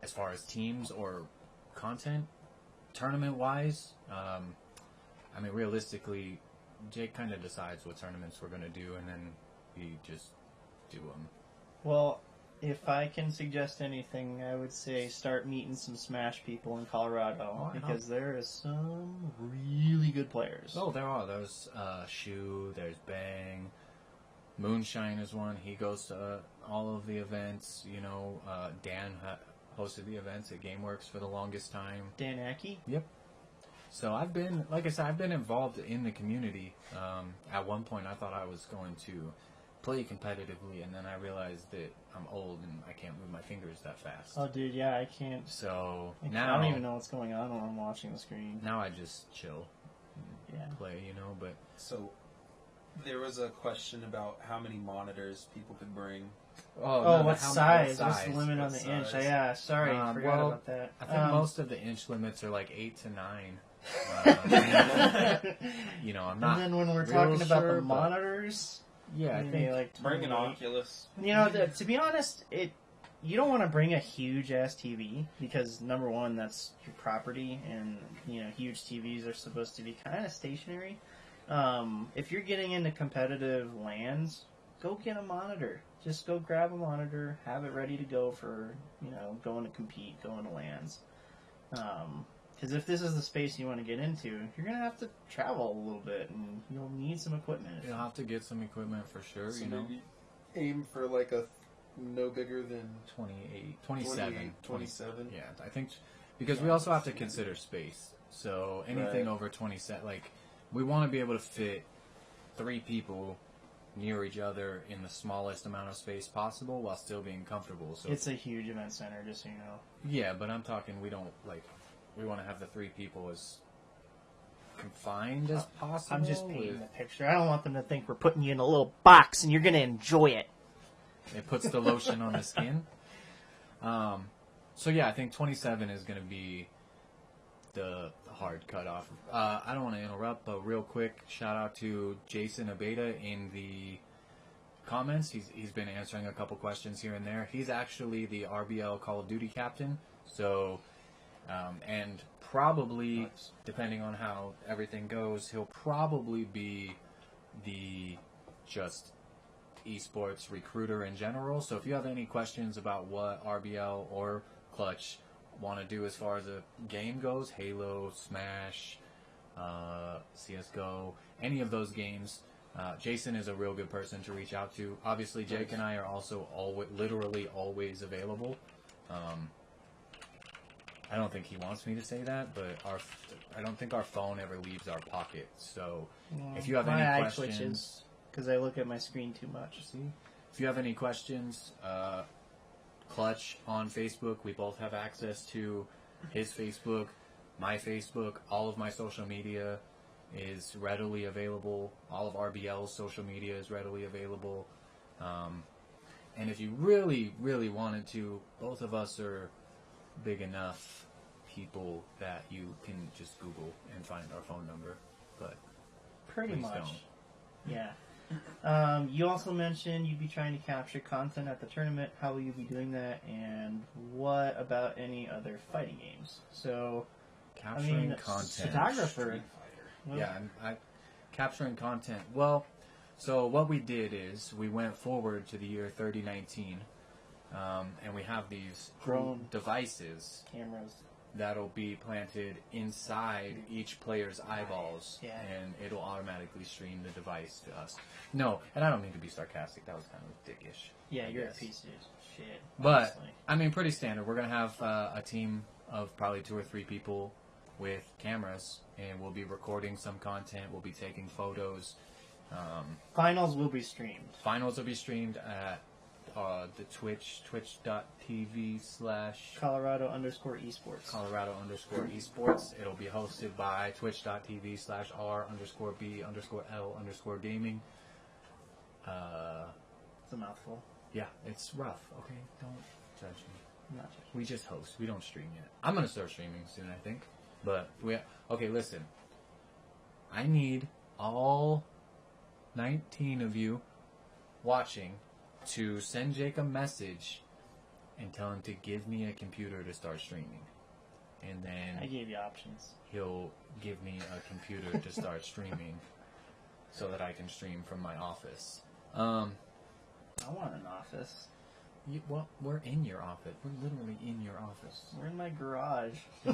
as far as teams or content, tournament-wise. I mean, realistically, Jake kind of decides what tournaments we're gonna do, and then we just do them. Well, if I can suggest anything, I would say start meeting some Smash people in Colorado because there is some really good players. Oh, there are. There's Shu. There's Bang. Moonshine is one. He goes to all of the events. You know, Dan hosted the events at GameWorks for the longest time. Dan Aki? Yep. So I've been, like I said, I've been involved in the community. At one point, I thought I was going to play competitively, and then I realized that I'm old and I can't move my fingers that fast. Oh, dude, yeah, I can't. So I now don't even know what's going on when I'm watching the screen. Now I just chill, and Yeah. play, you know. But So, there was a question about how many monitors people could bring. What size? What's the limit on What the inch? size? Yeah, sorry, forgot well, about that. I think most of the inch limits are like 8 to 9. You know, I'm not. And then when we're real talking about sure, the but- monitors, Yeah, I maybe think like Bring an 28. Oculus. You know, to be honest, you don't want to bring a huge ass TV because number one, that's your property, and you know, huge TVs are supposed to be kind of stationary. If you're getting into competitive LANs, go get a monitor. Just go grab a monitor, have it ready to go for going to compete, going to LANs. Because if this is the space you want to get into, you're gonna have to travel a little bit, and you'll need some equipment. you'll have to get some equipment for sure. So you know, maybe aim for like a no bigger than 28, 27. 27. Yeah, I think because we also have to consider space. So anything Right. over 27, like we want to be able to fit 3 people near each other in the smallest amount of space possible while still being comfortable. So It's a huge event center, just so you know. yeah, but I'm talking we want to have the 3 people as confined as possible. I'm just painting with- the picture. I don't want them to think we're putting you in a little box and you're going to enjoy it. It puts the lotion on the skin. So yeah, I think 27 is going to be the hard cutoff. I don't want to interrupt, but real quick, shout out to Jason Abeda in the comments. He's been answering a couple questions here and there. He's actually the RBL Call of Duty captain. So, and probably, depending on how everything goes, he'll probably be the just eSports recruiter in general. So if you have any questions about what RBL or Clutch want to do as far as a game goes, Halo, Smash, CSGO, any of those games, Jason is a real good person to reach out to. Obviously, Jake and I are also literally always available. I don't think he wants me to say that, but I don't think our phone ever leaves our pocket. So if you have any my eye questions, twitches because I look at my screen too much. see, if you have any questions, Clutch on Facebook, we both have access to his Facebook, my Facebook, all of my social media is readily available. All of RBL's social media is readily available. And if you really, really wanted to, both of us are big enough people that you can just Google and find our phone number. But Pretty please much. don't. Yeah. You also mentioned you'd be trying to capture content at the tournament. How will you be doing that? And what about any other fighting games? So, Capturing content. photographer. Well, Yeah, I'm capturing content. Well, so what we did is we went forward to the year 3019, and we have these Drone. devices Cameras. that'll be planted inside each player's eyeballs, Yeah. and it'll automatically stream the device to us. No, and I don't mean to be sarcastic. That was kind of dickish. Yeah, I you're guess. a piece of shit. But honestly. I mean, pretty standard. We're gonna have a team of probably 2 or 3 people with cameras, and we'll be recording some content. We'll be taking photos. Finals will be streamed. Finals will be streamed at the twitch.tv/ Colorado_esports. Colorado_esports. It'll be hosted by twitch.tv/r_b_l_gaming. It's a mouthful. Yeah, it's rough. Okay, don't judge me. I'm not judging. We just host. We don't stream yet. I'm gonna start streaming soon, I think. But okay. Listen, I need all 19 of you watching to send Jake a message and tell him to give me a computer to start streaming, and I then gave you options. he'll give me a computer to start streaming. so that I can stream from my office. I want an office. Well, we're in your office. We're literally in your office. We're in my garage. They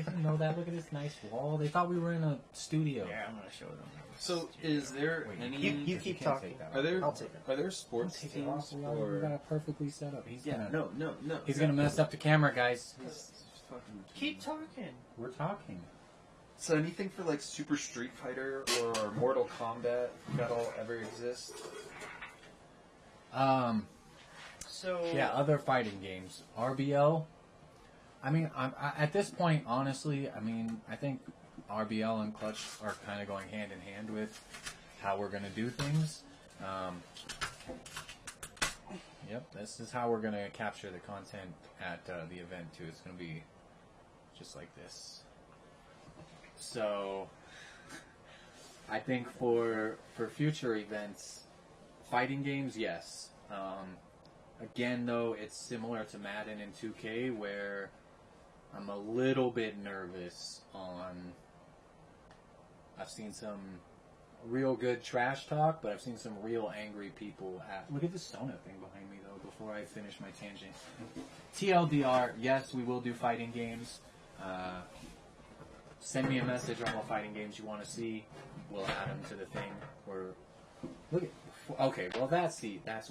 didn't know that. Look at this nice wall. They thought we were in a studio. Yeah, I'm gonna show them. So, is there Wait, any? You keep can't talking. take that Are there I'll take it. are there sports Take it off. teams We or? got it perfectly set up. He's Yeah, gonna, no. He's gonna mess up the camera, guys. Keep talking. We're talking. So anything for like Super Street Fighter or Mortal Kombat that'll ever exist? So Yeah, other fighting games. RBL. I mean, at this point, honestly, I mean, I think RBL and Clutch are kind of going hand in hand with how we're going to do things. Yep, this is how we're going to capture the content at the event, too. It's going to be just like this. So, I think for future events, fighting games, yes. Again, though, it's similar to Madden and 2K, where I'm a little bit nervous on... I've seen some real good trash talk, but I've seen some real angry people at... Look at this donut thing behind me, though, before I finish my tangent. TLDR, yes, we will do fighting games. Send me a message on what fighting games you want to see. We'll add them to the thing. Look at... Okay, well, that's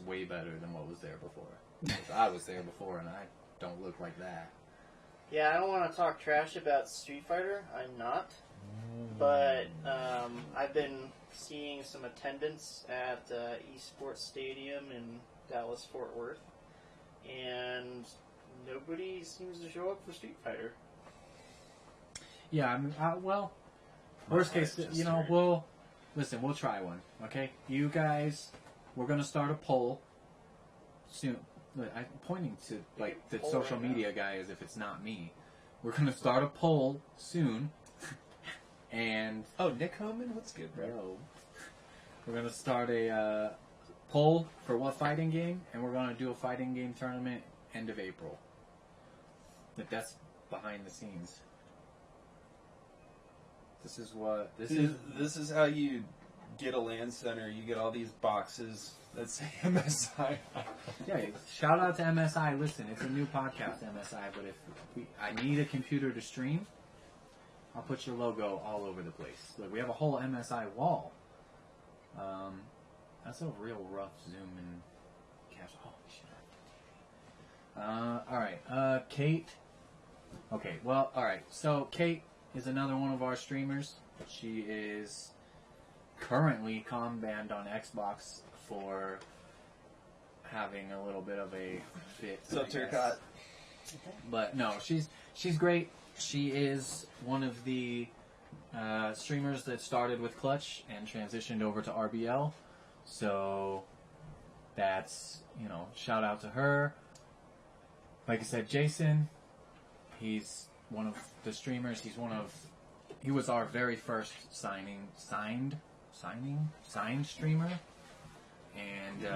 way better than what was there before. 'Cause I was there before, and I don't look like that. yeah, I don't want to talk trash about Street Fighter. I'm not. But I've been seeing some attendance at eSports Stadium in Dallas, Fort Worth, and nobody seems to show up for Street Fighter. Yeah, I mean, well, worst case, you know, we'll try one, okay? You guys, we're gonna start a poll soon. I'm pointing to like the social media guy as if it's not me. We're gonna start a poll soon, and Nick Homan, what's good, bro? we're gonna start a poll for what fighting game, and we're gonna do a fighting game tournament end of April. That's behind the scenes. This is what this is. This is how you get a LAN center. You get all these boxes that say MSI. Yeah, shout out to MSI. Listen, it's a new podcast, MSI. But if I need a computer to stream, I'll put your logo all over the place. Look, we have a whole MSI wall. That's a real rough zoom and capture. Holy shit. All right, Kate. Okay, well, all right. So Kate is another one of our streamers. She is currently banned on Xbox for having a little bit of a fit. So Turcotte. But no, she's great. She is one of the streamers that started with Clutch and transitioned over to RBL. So that's, you know, shout out to her. Like I said, Jason, he's one of the streamers. He was our very first signed streamer. And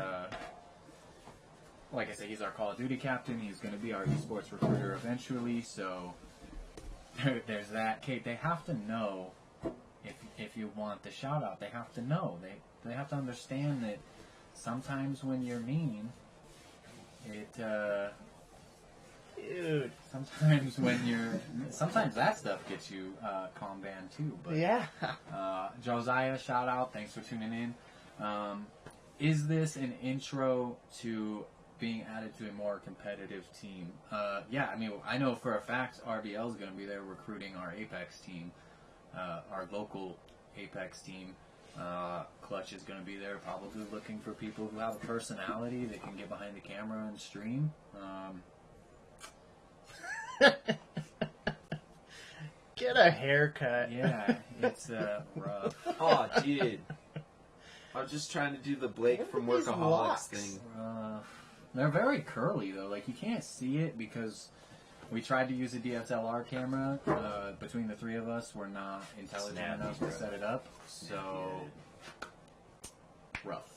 like I said, he's our Call of Duty captain. He's going to be our eSports recruiter eventually. So there's that. Kate, they have to know if you want the shout out. They have to know. They have to understand that sometimes when you're mean, Dude. Sometimes that stuff gets you banned too. But Yeah. Josiah, shout out. Thanks for tuning in. Is this an intro to being added to a more competitive team? Yeah, I mean, I know for a fact RBL is going to be there recruiting our Apex team, our local Apex team. Clutch is going to be there probably looking for people who have a personality that can get behind the camera and stream. Get a haircut. Yeah, it's rough. Oh, dude. I'm just trying to do the Blake from Look at these Workaholics locks. thing. They're very curly though. Like you can't see it because we tried to use a DSLR camera. Between the three of us, we're not intelligent enough to set it up. So rough.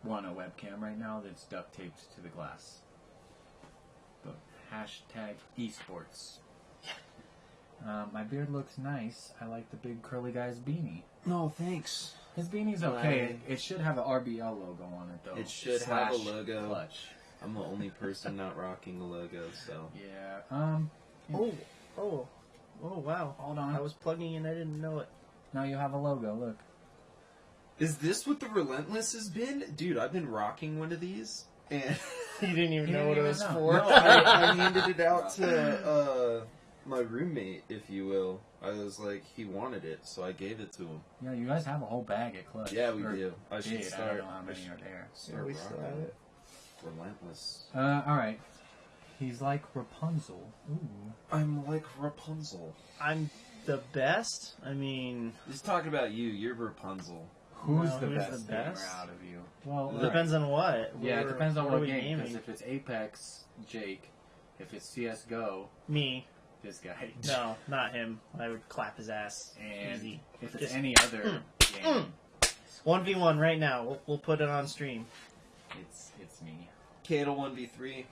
We're on a webcam right now that's duct taped to the glass. But hashtag eSports. My beard looks nice. I like the big curly guy's beanie. No, thanks. His beanie's okay. It should have an RBL logo on it, though. It should have a Slash logo. Clutch. I'm the only person not rocking a logo, so. Yeah. Oh, wow. Hold on. I was plugging in, I didn't know it. Now you have a logo. Look. Is this what the Relentless has been? Dude, I've been rocking one of these, and You didn't even You know didn't what it even was know. for. no, I handed it out to my roommate, if you will. I was like, he wanted it, so I gave it to him. Yeah, you guys have a whole bag at Clutch. Yeah, we Or do. I should did. I start. don't know how many are there. Start we still rocking have it. Relentless. Alright. He's like Rapunzel. Ooh. I'm like Rapunzel. I'm the best? I mean, He's talking about you. You're Rapunzel. Who's No, the who's best the gamer best? out of you? Well, it depends on what. Yeah, it We're- depends on are what we game. gaming? Because if it's Apex, Jake. If it's CS:GO, Me. this guy. No, not him. I would clap his ass. And Easy. if it's Just- any other game, 1v1 right now. We'll put it on stream. it's me. Kato 1v3.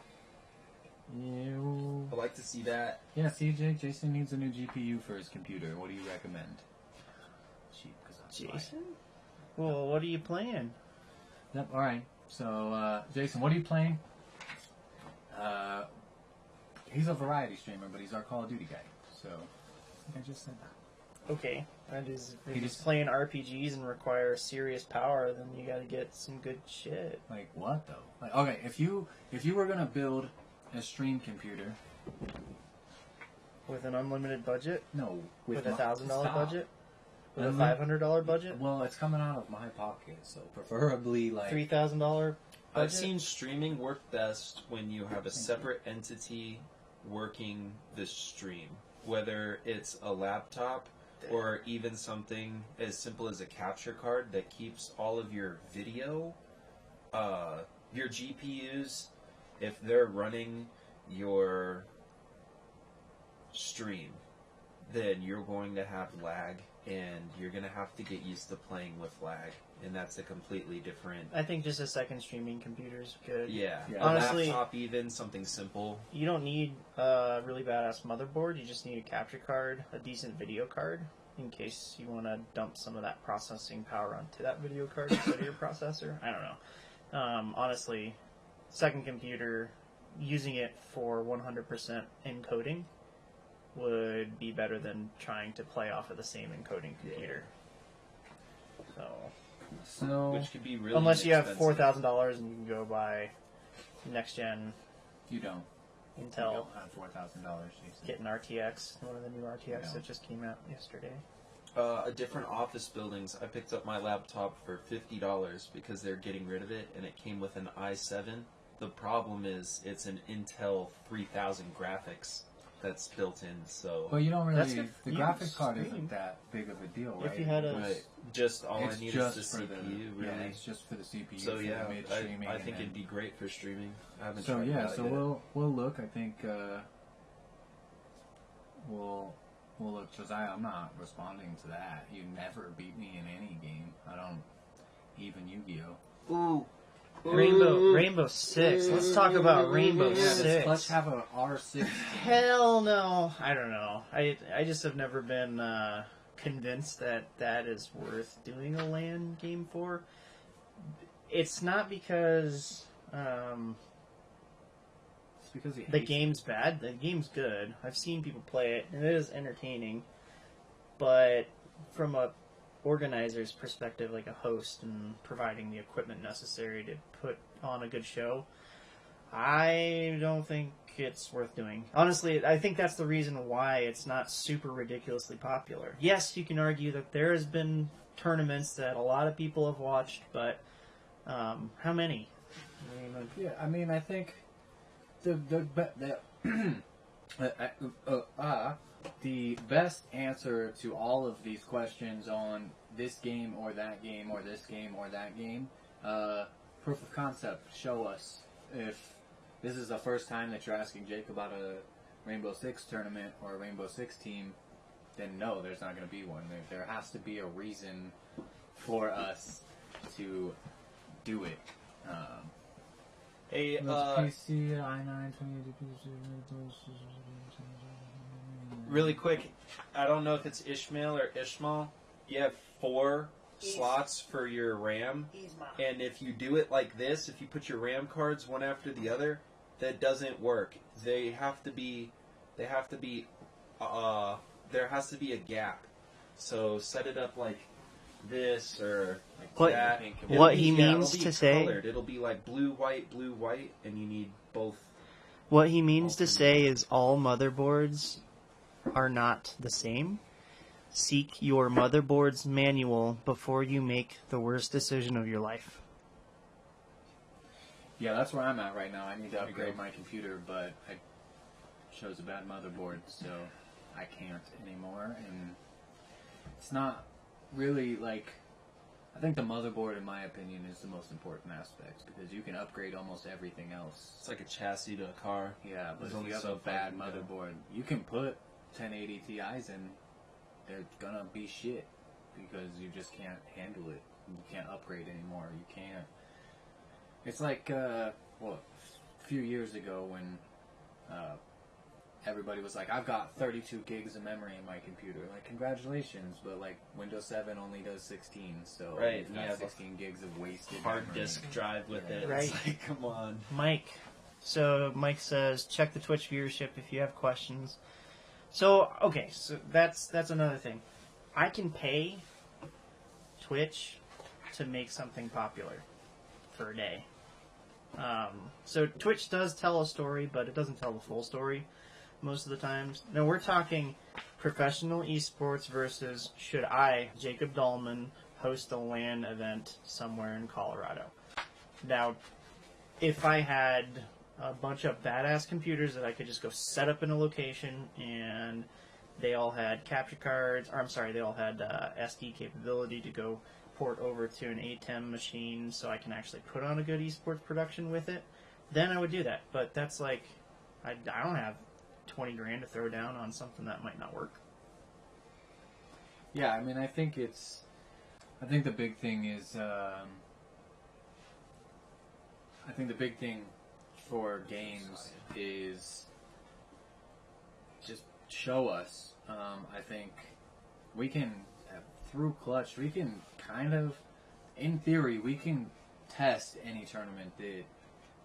You. I like to see that. Yeah, CJ, Jason needs a new GPU for his computer. What do you recommend? Cheap, because Jason? Well, what are you playing? Yep. All right. So, Jason, what are you playing? He's a variety streamer, but he's our Call of Duty guy. So, I think I just said that. Okay. And if He he's just- playing RPGs and require serious power, then you gotta get some good shit. Like what though? Like, okay, if you were gonna build a stream computer, With an unlimited budget? no, With a $1,000 stop. budget? With a Unlimited- $500 budget? Well, it's coming out of my pocket, so preferably like $3,000 I've budget? seen streaming work best when you have a separate entity working the stream. Whether it's a laptop or even something as simple as a capture card that keeps all of your video, your GPUs, if they're running your stream, then you're going to have lag, and you're going to have to get used to playing with lag, and that's a completely different. I think just a second streaming computer is good. Yeah, Yeah. a Honestly- laptop, even something simple. You don't need a really badass motherboard. You just need a capture card, a decent video card, in case you want to dump some of that processing power onto that video card instead of your processor. I don't know. Honestly, second computer, using it for 100% encoding would be better than trying to play off of the same encoding computer. So, Which could be really unless you have inexpensive. $4,000 and you can go buy next gen you don't. You Intel. don't have $4,000, Jason. Get an RTX, one of the new RTX Yeah. that just came out yesterday. Different office buildings, I picked up my laptop for $50 because they're getting rid of it, and it came with an i7. The problem is it's an Intel 3000 graphics that's built in, so But you don't That's really. good. The You graphics card stream. isn't that big of a deal, If right? you had a- right, just all it's I need just is the for CPU, the, really. Yeah, it's just for the CPU. So for yeah, the mid streaming. I think it'd be great for streaming. I haven't So tried yeah, it out so yet. we'll look. I think we'll look because I'm not responding to that. You never beat me in any game. I don't even Yu-Gi-Oh. Ooh. Rainbow Six. Let's talk about Rainbow Yeah, does Six. Clutch have a R6? Hell no. I don't know. I just have never been convinced that that is worth doing a LAN game for. It's not because It's because he the hates game's bad. The game's good. I've seen people play it, and it is entertaining. But from a organizer's perspective, like a host and providing the equipment necessary to put on a good show, I don't think it's worth doing. Honestly, I think that's the reason why it's not super ridiculously popular. Yes, you can argue that there has been tournaments that a lot of people have watched, but how many? Yeah, I mean, I think the best answer to all of these questions on this game or that game or this game or that game, proof of concept. Show us. If this is the first time that you're asking Jake about a Rainbow Six tournament or a Rainbow Six team, then no, there's not going to be one. There has to be a reason for us to do it. Hey, PC i9 Really quick, I don't know if it's Ishmael or Ishmael. You have 4 slots for your RAM, and if you do it like this, if you put your RAM cards one after the other, that doesn't work. There has to be a gap. So set it up like this or like that. What he It'll means be to say- colored. It'll be like blue, white, and you need both. What he means to say is all motherboards are not the same. Seek your motherboard's manual before you make the worst decision of your life. Yeah, that's where I'm at right now. I need to There you upgrade go. my computer, but I chose a bad motherboard, so I can't anymore. And it's not really like... I think the motherboard, in my opinion, is the most important aspect, because you can upgrade almost everything else. It's like a chassis to a car. Yeah, but There's if only you have so a far bad you can go. motherboard, you can put 1080 Ti's in, they're gonna be shit, because you just can't handle it. You can't upgrade anymore. You can't... It's like, a few years ago when everybody was like, I've got 32 gigs of memory in my computer. Like, congratulations, but like, Windows 7 only does 16, so Right, you've and got you have a 16 gigs of wasted Hard memory. disk drive with it. Right. It's like, come on. Mike. So Mike says, check the Twitch viewership if you have questions. So okay, so that's another thing. I can pay Twitch to make something popular for a day. So Twitch does tell a story, but it doesn't tell the full story most of the times. Now we're talking professional esports versus should I, Jacob Dahlman, host a LAN event somewhere in Colorado. Now, if I had a bunch of badass computers that I could just go set up in a location and they all had capture cards, or I'm sorry, they all had SD capability to go port over to an ATEM machine so I can actually put on a good esports production with it, then I would do that. But that's like, I don't have 20 grand to throw down on something that might not work. Yeah, I mean, I think the big thing is, I think the big thing for games is just show us. I think we can, through Clutch, we can kind of, in theory, we can test any tournament that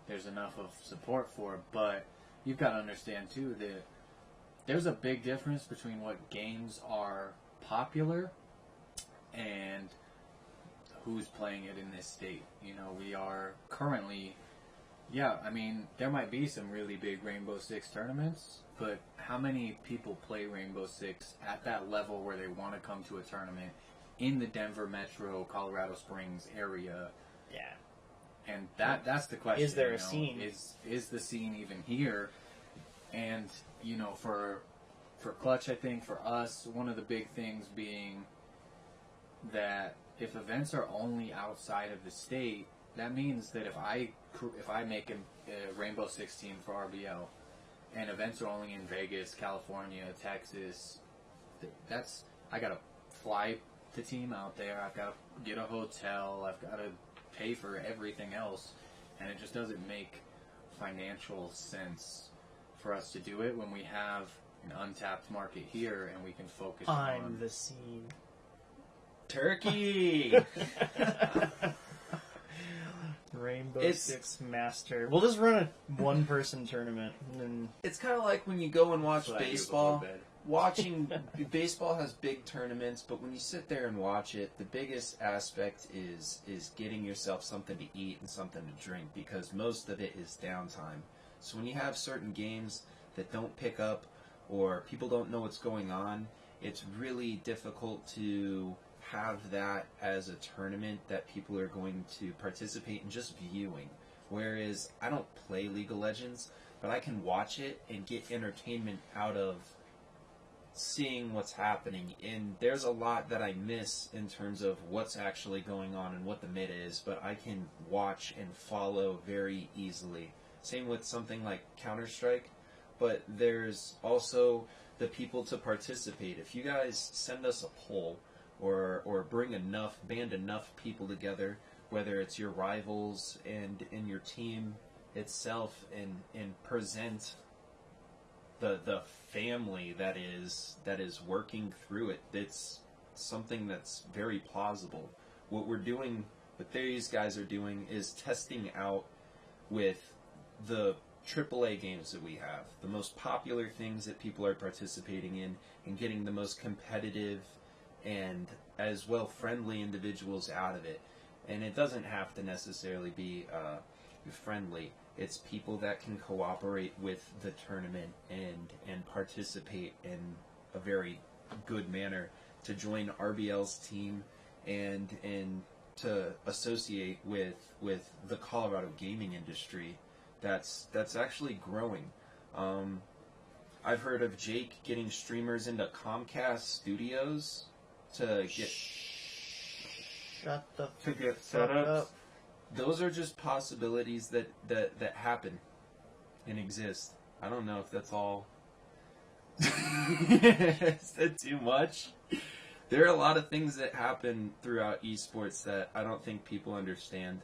there's enough of support for, but you've got to understand, too, that there's a big difference between what games are popular and who's playing it in this state. You know, we are currently, yeah, I mean, there might be some really big Rainbow Six tournaments, but how many people play Rainbow Six at that level where they want to come to a tournament in the Denver metro, Colorado Springs area? Yeah. And that's the question. Is there you a know, scene? Is the scene even here? And, you know, for Clutch, I think, for us, one of the big things being that if events are only outside of the state, that means that if I make a Rainbow Six team for RBL, and events are only in Vegas, California, Texas, I gotta fly the team out there, I've gotta get a hotel, I've gotta pay for everything else, and it just doesn't make financial sense for us to do it when we have an untapped market here and we can focus I'm on the scene. Turkey! Rainbow It's- Six Master. We'll just run a one-person tournament. And then It's kind of like when you go and watch That's what I do baseball. before bed. Watching baseball has big tournaments, but when you sit there and watch it, the biggest aspect is getting yourself something to eat and something to drink, because most of it is downtime. So when you have certain games that don't pick up or people don't know what's going on, it's really difficult to have that as a tournament that people are going to participate in just viewing. Whereas I don't play League of Legends, but I can watch it and get entertainment out of seeing what's happening. And there's a lot that I miss in terms of what's actually going on and what the meta is, but I can watch and follow very easily. Same with something like Counter-Strike, but there's also the people to participate. If you guys send us a poll or band enough people together, whether it's your rivals and in your team itself, and present the family that is working through it. It's something that's very plausible. What these guys are doing is testing out with the AAA games that we have, the most popular things that people are participating in, and getting the most competitive and as well friendly individuals out of it. And it doesn't have to necessarily be friendly. It's people that can cooperate with the tournament and participate in a very good manner to join RBL's team and to associate with the Colorado gaming industry that's actually growing. I've heard of Jake getting streamers into Comcast Studios to get set up. Those are just possibilities that happen and exist. I don't know if that's all. Is that too much? There are a lot of things that happen throughout esports that I don't think people understand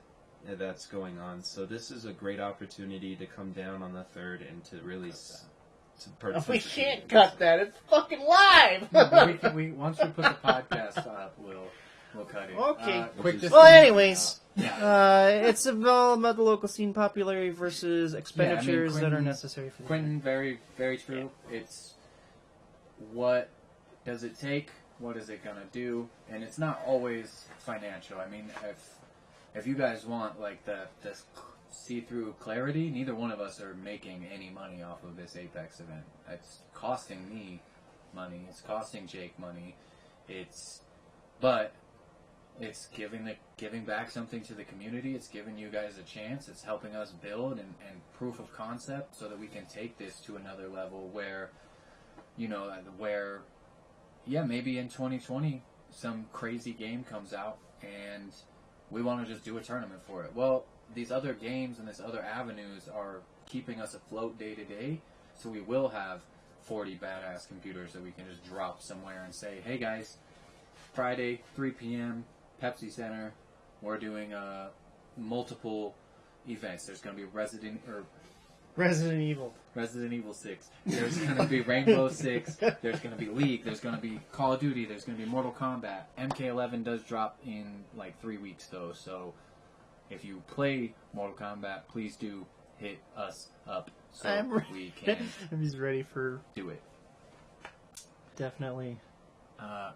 that's going on. So this is a great opportunity to come down on the 3rd and to really to participate. We can't cut that. It's fucking live. Once we put the podcast up, we'll cut it. Okay. Quick. Well, anyways, It's all about the local scene popularity versus expenditures that are necessary for the Quentin, very, very true. It's what does it take? What is it gonna do? And it's not always financial. I mean, if you guys want like this see-through clarity, neither one of us are making any money off of this Apex event. It's costing me money. It's costing Jake money. But it's giving back something to the community. It's giving you guys a chance. It's helping us build and proof of concept so that we can take this to another level where, maybe in 2020 some crazy game comes out and we want to just do a tournament for it. Well, these other games and these other avenues are keeping us afloat day to day, so we will have 40 badass computers that we can just drop somewhere and say, hey guys, Friday, 3 p.m., Pepsi Center, we're doing multiple events. There's going to be Resident Evil 6. There's going to be Rainbow Six. There's going to be League. There's going to be Call of Duty. There's going to be Mortal Kombat. MK11 does drop in like 3 weeks though, so if you play Mortal Kombat, please do hit us up so we can I'm just ready for do it. Definitely.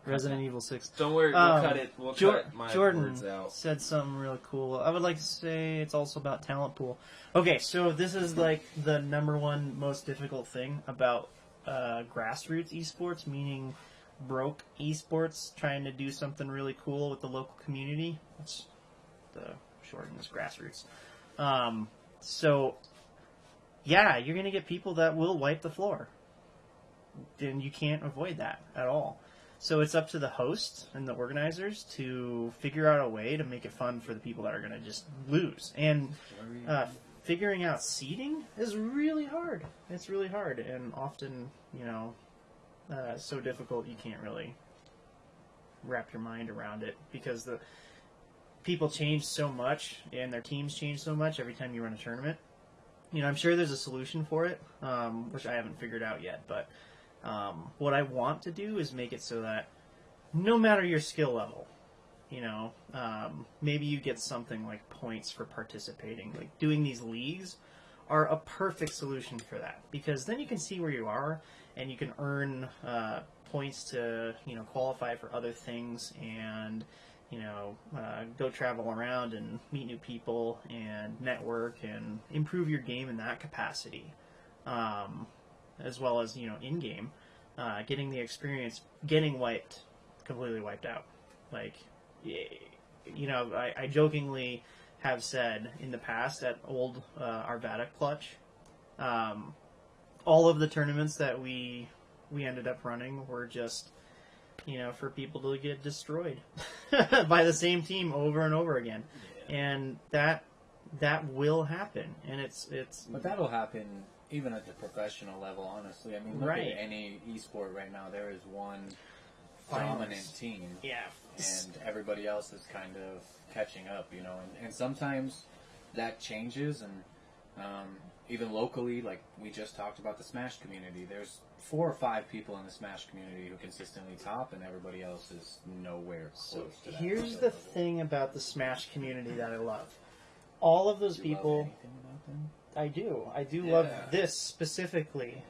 Resident Evil 6. Don't worry, we'll cut it. We'll cut my Jordan words out. said something really cool. I would like to say it's also about talent pool. Okay, so this is like the number one most difficult thing about grassroots esports, meaning broke esports, trying to do something really cool with the local community. That's the shorten is grassroots. So, yeah, you're going to get people that will wipe the floor. And you can't avoid that at all. So it's up to the host and the organizers to figure out a way to make it fun for the people that are going to just lose. And figuring out seeding is really hard. It's really hard and often, so difficult you can't really wrap your mind around it because the people change so much and their teams change so much every time you run a tournament. I'm sure there's a solution for it, which I haven't figured out yet, but what I want to do is make it so that no matter your skill level, maybe you get something like points for participating. Like doing these leagues are a perfect solution for that because then you can see where you are and you can earn points to qualify for other things and go travel around and meet new people and network and improve your game in that capacity. As well as, in-game, getting the experience, getting completely wiped out. Like, I jokingly have said in the past at old Arvada Clutch, all of the tournaments that we ended up running were just, for people to get destroyed by the same team over and over again. Yeah. And that will happen. And it's. But that'll happen even at the professional level, honestly. I mean, look at any esport right now. There is one dominant team. Yeah. And everybody else is kind of catching up, And sometimes that changes, and even locally, like we just talked about the Smash community, there's 4 or 5 people in the Smash community who consistently top, and everybody else is nowhere close to that. Here's skill the level. thing about the Smash community that I love. All of those Do you love people, anything about them? I do Yeah. love this specifically.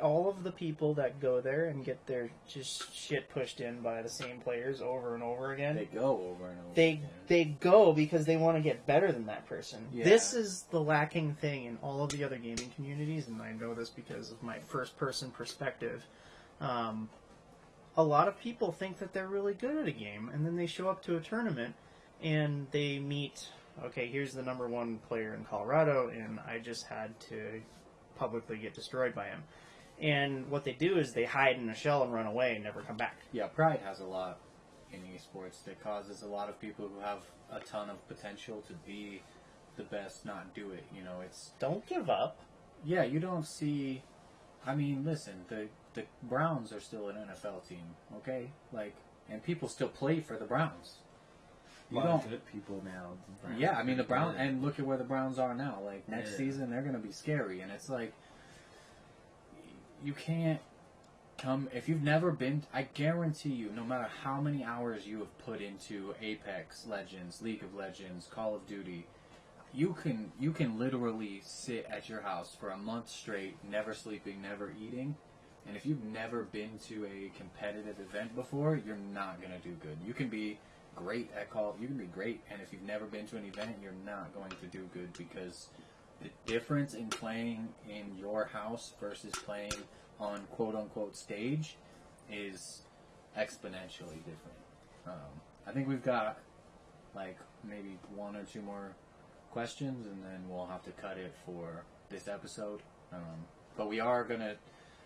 All of the people that go there and get their just shit pushed in by the same players over and over again. They go over and over. They again. they go because they want to get better than that person. Yeah. This is the lacking thing in all of the other gaming communities, and I know this because of my first-person perspective. A lot of people think that they're really good at a game, and then they show up to a tournament, and they meet, okay, here's the number 1 player in Colorado, and I just had to publicly get destroyed by him. And what they do is they hide in a shell and run away and never come back. Yeah, pride has a lot in esports that causes a lot of people who have a ton of potential to be the best not do it. You know, it's Don't give up. yeah. You don't see. I mean, listen, the Browns are still an NFL team, okay? Like, and people still play for the Browns. A You lot of don't. good people now. The Browns Yeah, I mean the are Browns, good. and look at where the Browns are now. Like next Yeah. season, they're going to be scary, and it's like you can't come if you've never been. I guarantee you, no matter how many hours you have put into Apex Legends, League of Legends, Call of Duty, you can literally sit at your house for a month straight, never sleeping, never eating. And if you've never been to a competitive event before, you're not going to do good. You can be great at you can be great, and if you've never been to an event, you're not going to do good because the difference in playing in your house versus playing on quote-unquote stage is exponentially different. I think we've got like maybe 1 or 2 more questions, and then we'll have to cut it for this episode. But we are going to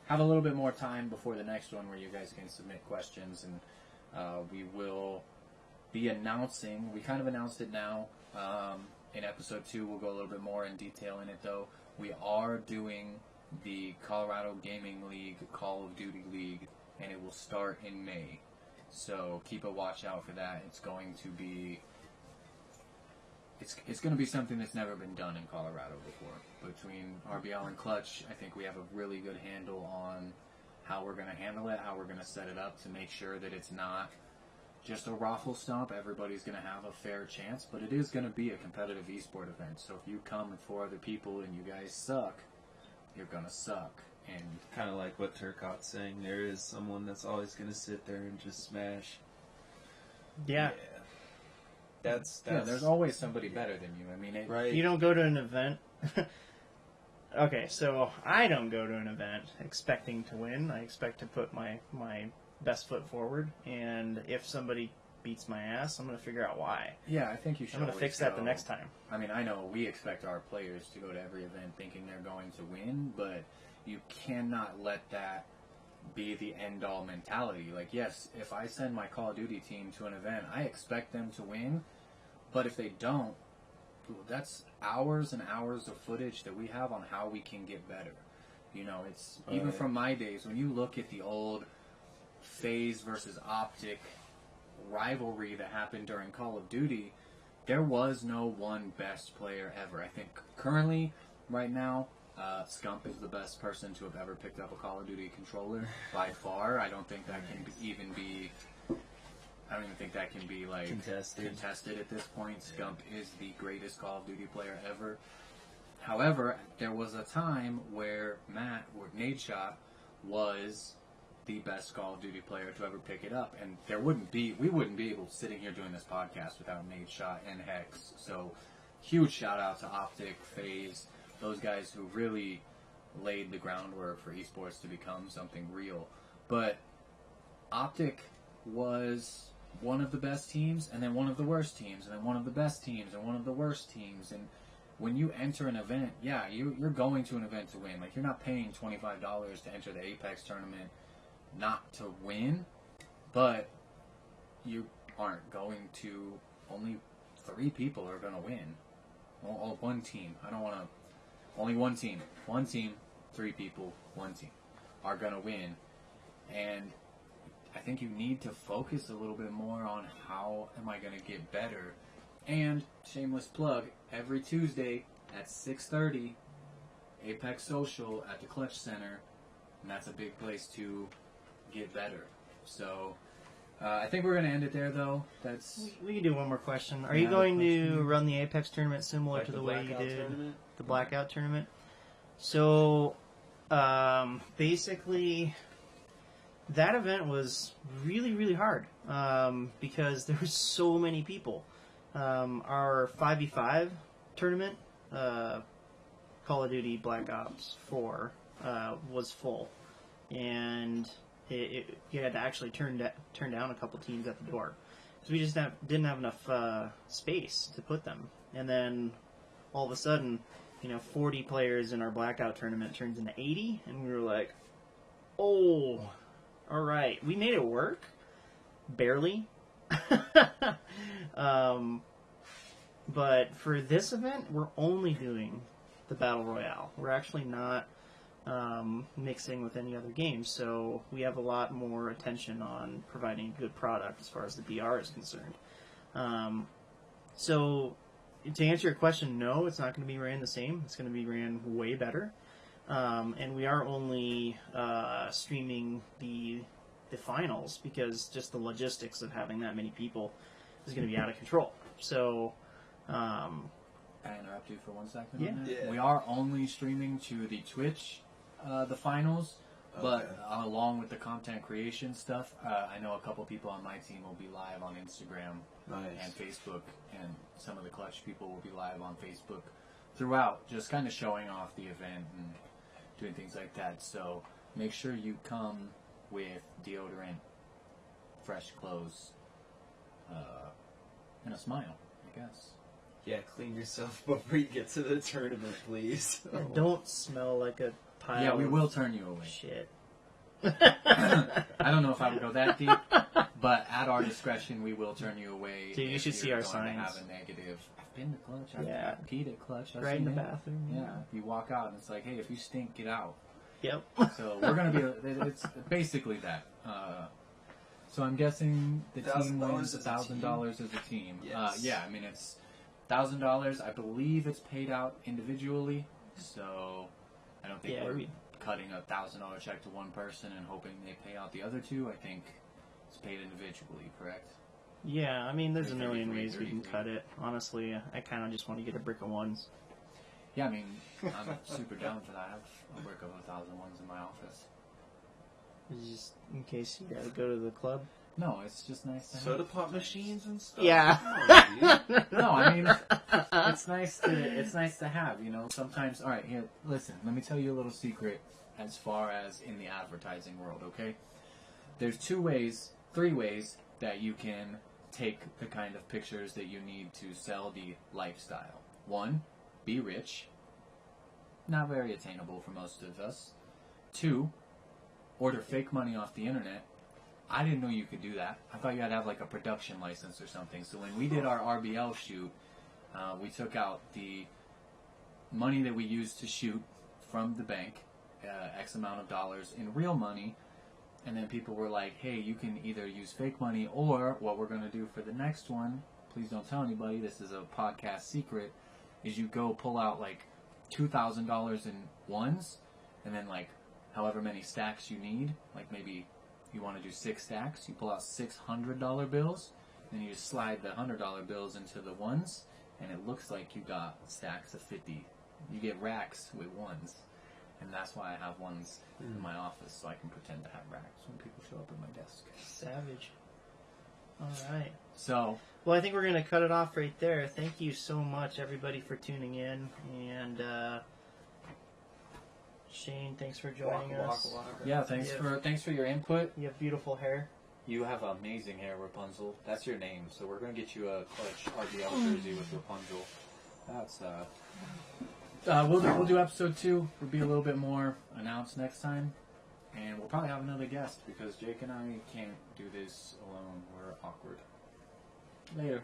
have a little bit more time before the next one where you guys can submit questions, and we will be announcing, we kind of announced it now, in episode 2 we'll go a little bit more in detail in it though. We are doing the Colorado Gaming League Call of Duty League, and it will start in May, so keep a watch out for that. It's going to be it's going to be something that's never been done in Colorado before. Between RBL and Clutch, I think we have a really good handle on how we're going to handle it, how we're going to set it up to make sure that it's not just a raffle stomp. Everybody's going to have a fair chance, but it is going to be a competitive esport event. So if you come with 4 other people and you guys suck, you're going to suck. And Kind of like what Turcotte's saying, there is someone that's always going to sit there and just smash. Yeah. That's yeah, there's always somebody better than you. I mean, right. You don't go to an event. Okay, so I don't go to an event expecting to win. I expect to put my best foot forward, and if somebody beats my ass, I'm going to figure out why. Yeah, I think you should. I'm going to always fix that go. the next time. I mean, I know we expect our players to go to every event thinking they're going to win, but you cannot let that be the end-all mentality. Like, yes, if I send my Call of Duty team to an event, I expect them to win, but if they don't, that's hours and hours of footage that we have on how we can get better. You know, it's even from my days, when you look at the old FaZe versus Optic rivalry that happened during Call of Duty, there was no one best player ever. I think currently, right now, Scump is the best person to have ever picked up a Call of Duty controller by far. I don't think that can even be. I don't even think that can be like contested at this point. Scump is the greatest Call of Duty player ever. However, there was a time where Matt, or Nadeshot, was the best Call of Duty player to ever pick it up, and we wouldn't be able sitting here doing this podcast without Nadeshot and Hex. So, huge shout out to Optic, FaZe, those guys who really laid the groundwork for esports to become something real. But Optic was one of the best teams, and then one of the worst teams, and then one of the best teams, and one of the worst teams. And when you enter an event, yeah, you're going to an event to win. Like, you're not paying $25 to enter the Apex tournament not to win, but you aren't going to. Only 3 people are going to win. Well, one team. I don't want to. Only one team. One team, 3 people, one team are going to win. And I think you need to focus a little bit more on how am I going to get better. And, shameless plug, every Tuesday at 6:30, Apex Social at the Clutch Center, and that's a big place to get better. So I think we're going to end it there, though. We can do one more question. Are Yeah, you going to question. run the Apex tournament similar Like to the the way you Blackout did tournament? the Blackout tournament? So, basically, that event was really, really hard because there were so many people. Our 5v5 tournament, Call of Duty Black Ops 4, was full, and you had to actually turn down a couple teams at the door because we just didn't have enough space to put them. And then all of a sudden, 40 players in our Blackout tournament turns into 80, and we were like, oh, all right. We made it work, barely. But for this event, we're only doing the Battle Royale. We're actually not mixing with any other games, so we have a lot more attention on providing a good product as far as the BR is concerned. So, to answer your question, no, it's not going to be ran the same. It's going to be ran way better. And we are only streaming the finals because just the logistics of having that many people is going to be out of control. So, Can I interrupt you for 1 second? Yeah. On that? Yeah. We are only streaming to the Twitch, the finals, but along with the content creation stuff, I know a couple people on my team will be live on Instagram and Facebook, and some of the Clutch people will be live on Facebook throughout, just kind of showing off the event and doing things like that. So make sure you come with deodorant, fresh clothes, and a smile, I guess. Yeah, clean yourself before you get to the tournament, please. and don't smell like a pile Yeah, we of will turn you away. shit. I don't know if I would go that deep, but at our discretion, we will turn you away. Dude, you if should see you're our going signs. to have a negative. I've been to Clutch. I've Yeah. peed at Clutch. I've Right in the seen it. bathroom. Yeah, you walk out and it's like, hey, if you stink, get out. Yep. So we're gonna be. It's basically that. So I'm guessing the team $1,000 wins as a $1,000 as a team. Yes. Yeah, I mean it's $1,000. I believe it's paid out individually. So I don't think Yeah, we're cutting a $1,000 check to one person and hoping they pay out the other two. I think it's paid individually. Correct? Yeah, I mean, there's a 33, million ways we can 33. cut it. Honestly, I kind of just want to get a brick of ones. Yeah, I mean I'm super down for that. I have a brick of 1,000 ones in my office. Just in case you gotta go to the club. No, it's just nice to have. Soda pop machines and stuff. Yeah. No, I mean it's nice to have, sometimes. All right, here, listen, let me tell you a little secret as far as in the advertising world, okay? There's 3 ways that you can take the kind of pictures that you need to sell the lifestyle. 1, be rich. Not very attainable for most of us. 2, order fake money off the internet. I didn't know you could do that. I thought you had to have like a production license or something. So when we did our RBL shoot, we took out the money that we used to shoot from the bank, X amount of dollars in real money, and then people were like, hey, you can either use fake money or what we're going to do for the next one, please don't tell anybody, this is a podcast secret, is you go pull out like $2,000 in ones, and then like however many stacks you need, like maybe you want to do 6 stacks, you pull out $600 bills, then you just slide the $100 bills into the ones, and it looks like you got stacks of 50. You get racks with ones, and that's why I have ones in my office, so I can pretend to have racks when people show up at my desk. Savage. Alright. So, Well, I think we're going to cut it off right there. Thank you so much, everybody, for tuning in. And Shane, thanks for joining us. yeah, thanks for your input. You have beautiful hair. You have amazing hair, Rapunzel. That's your name, so we're gonna get you a Clutch RBL jersey with Rapunzel. That's we'll do episode 2. We'll be a little bit more announced next time, and we'll probably have another guest because Jake and I can't do this alone. We're awkward. Later.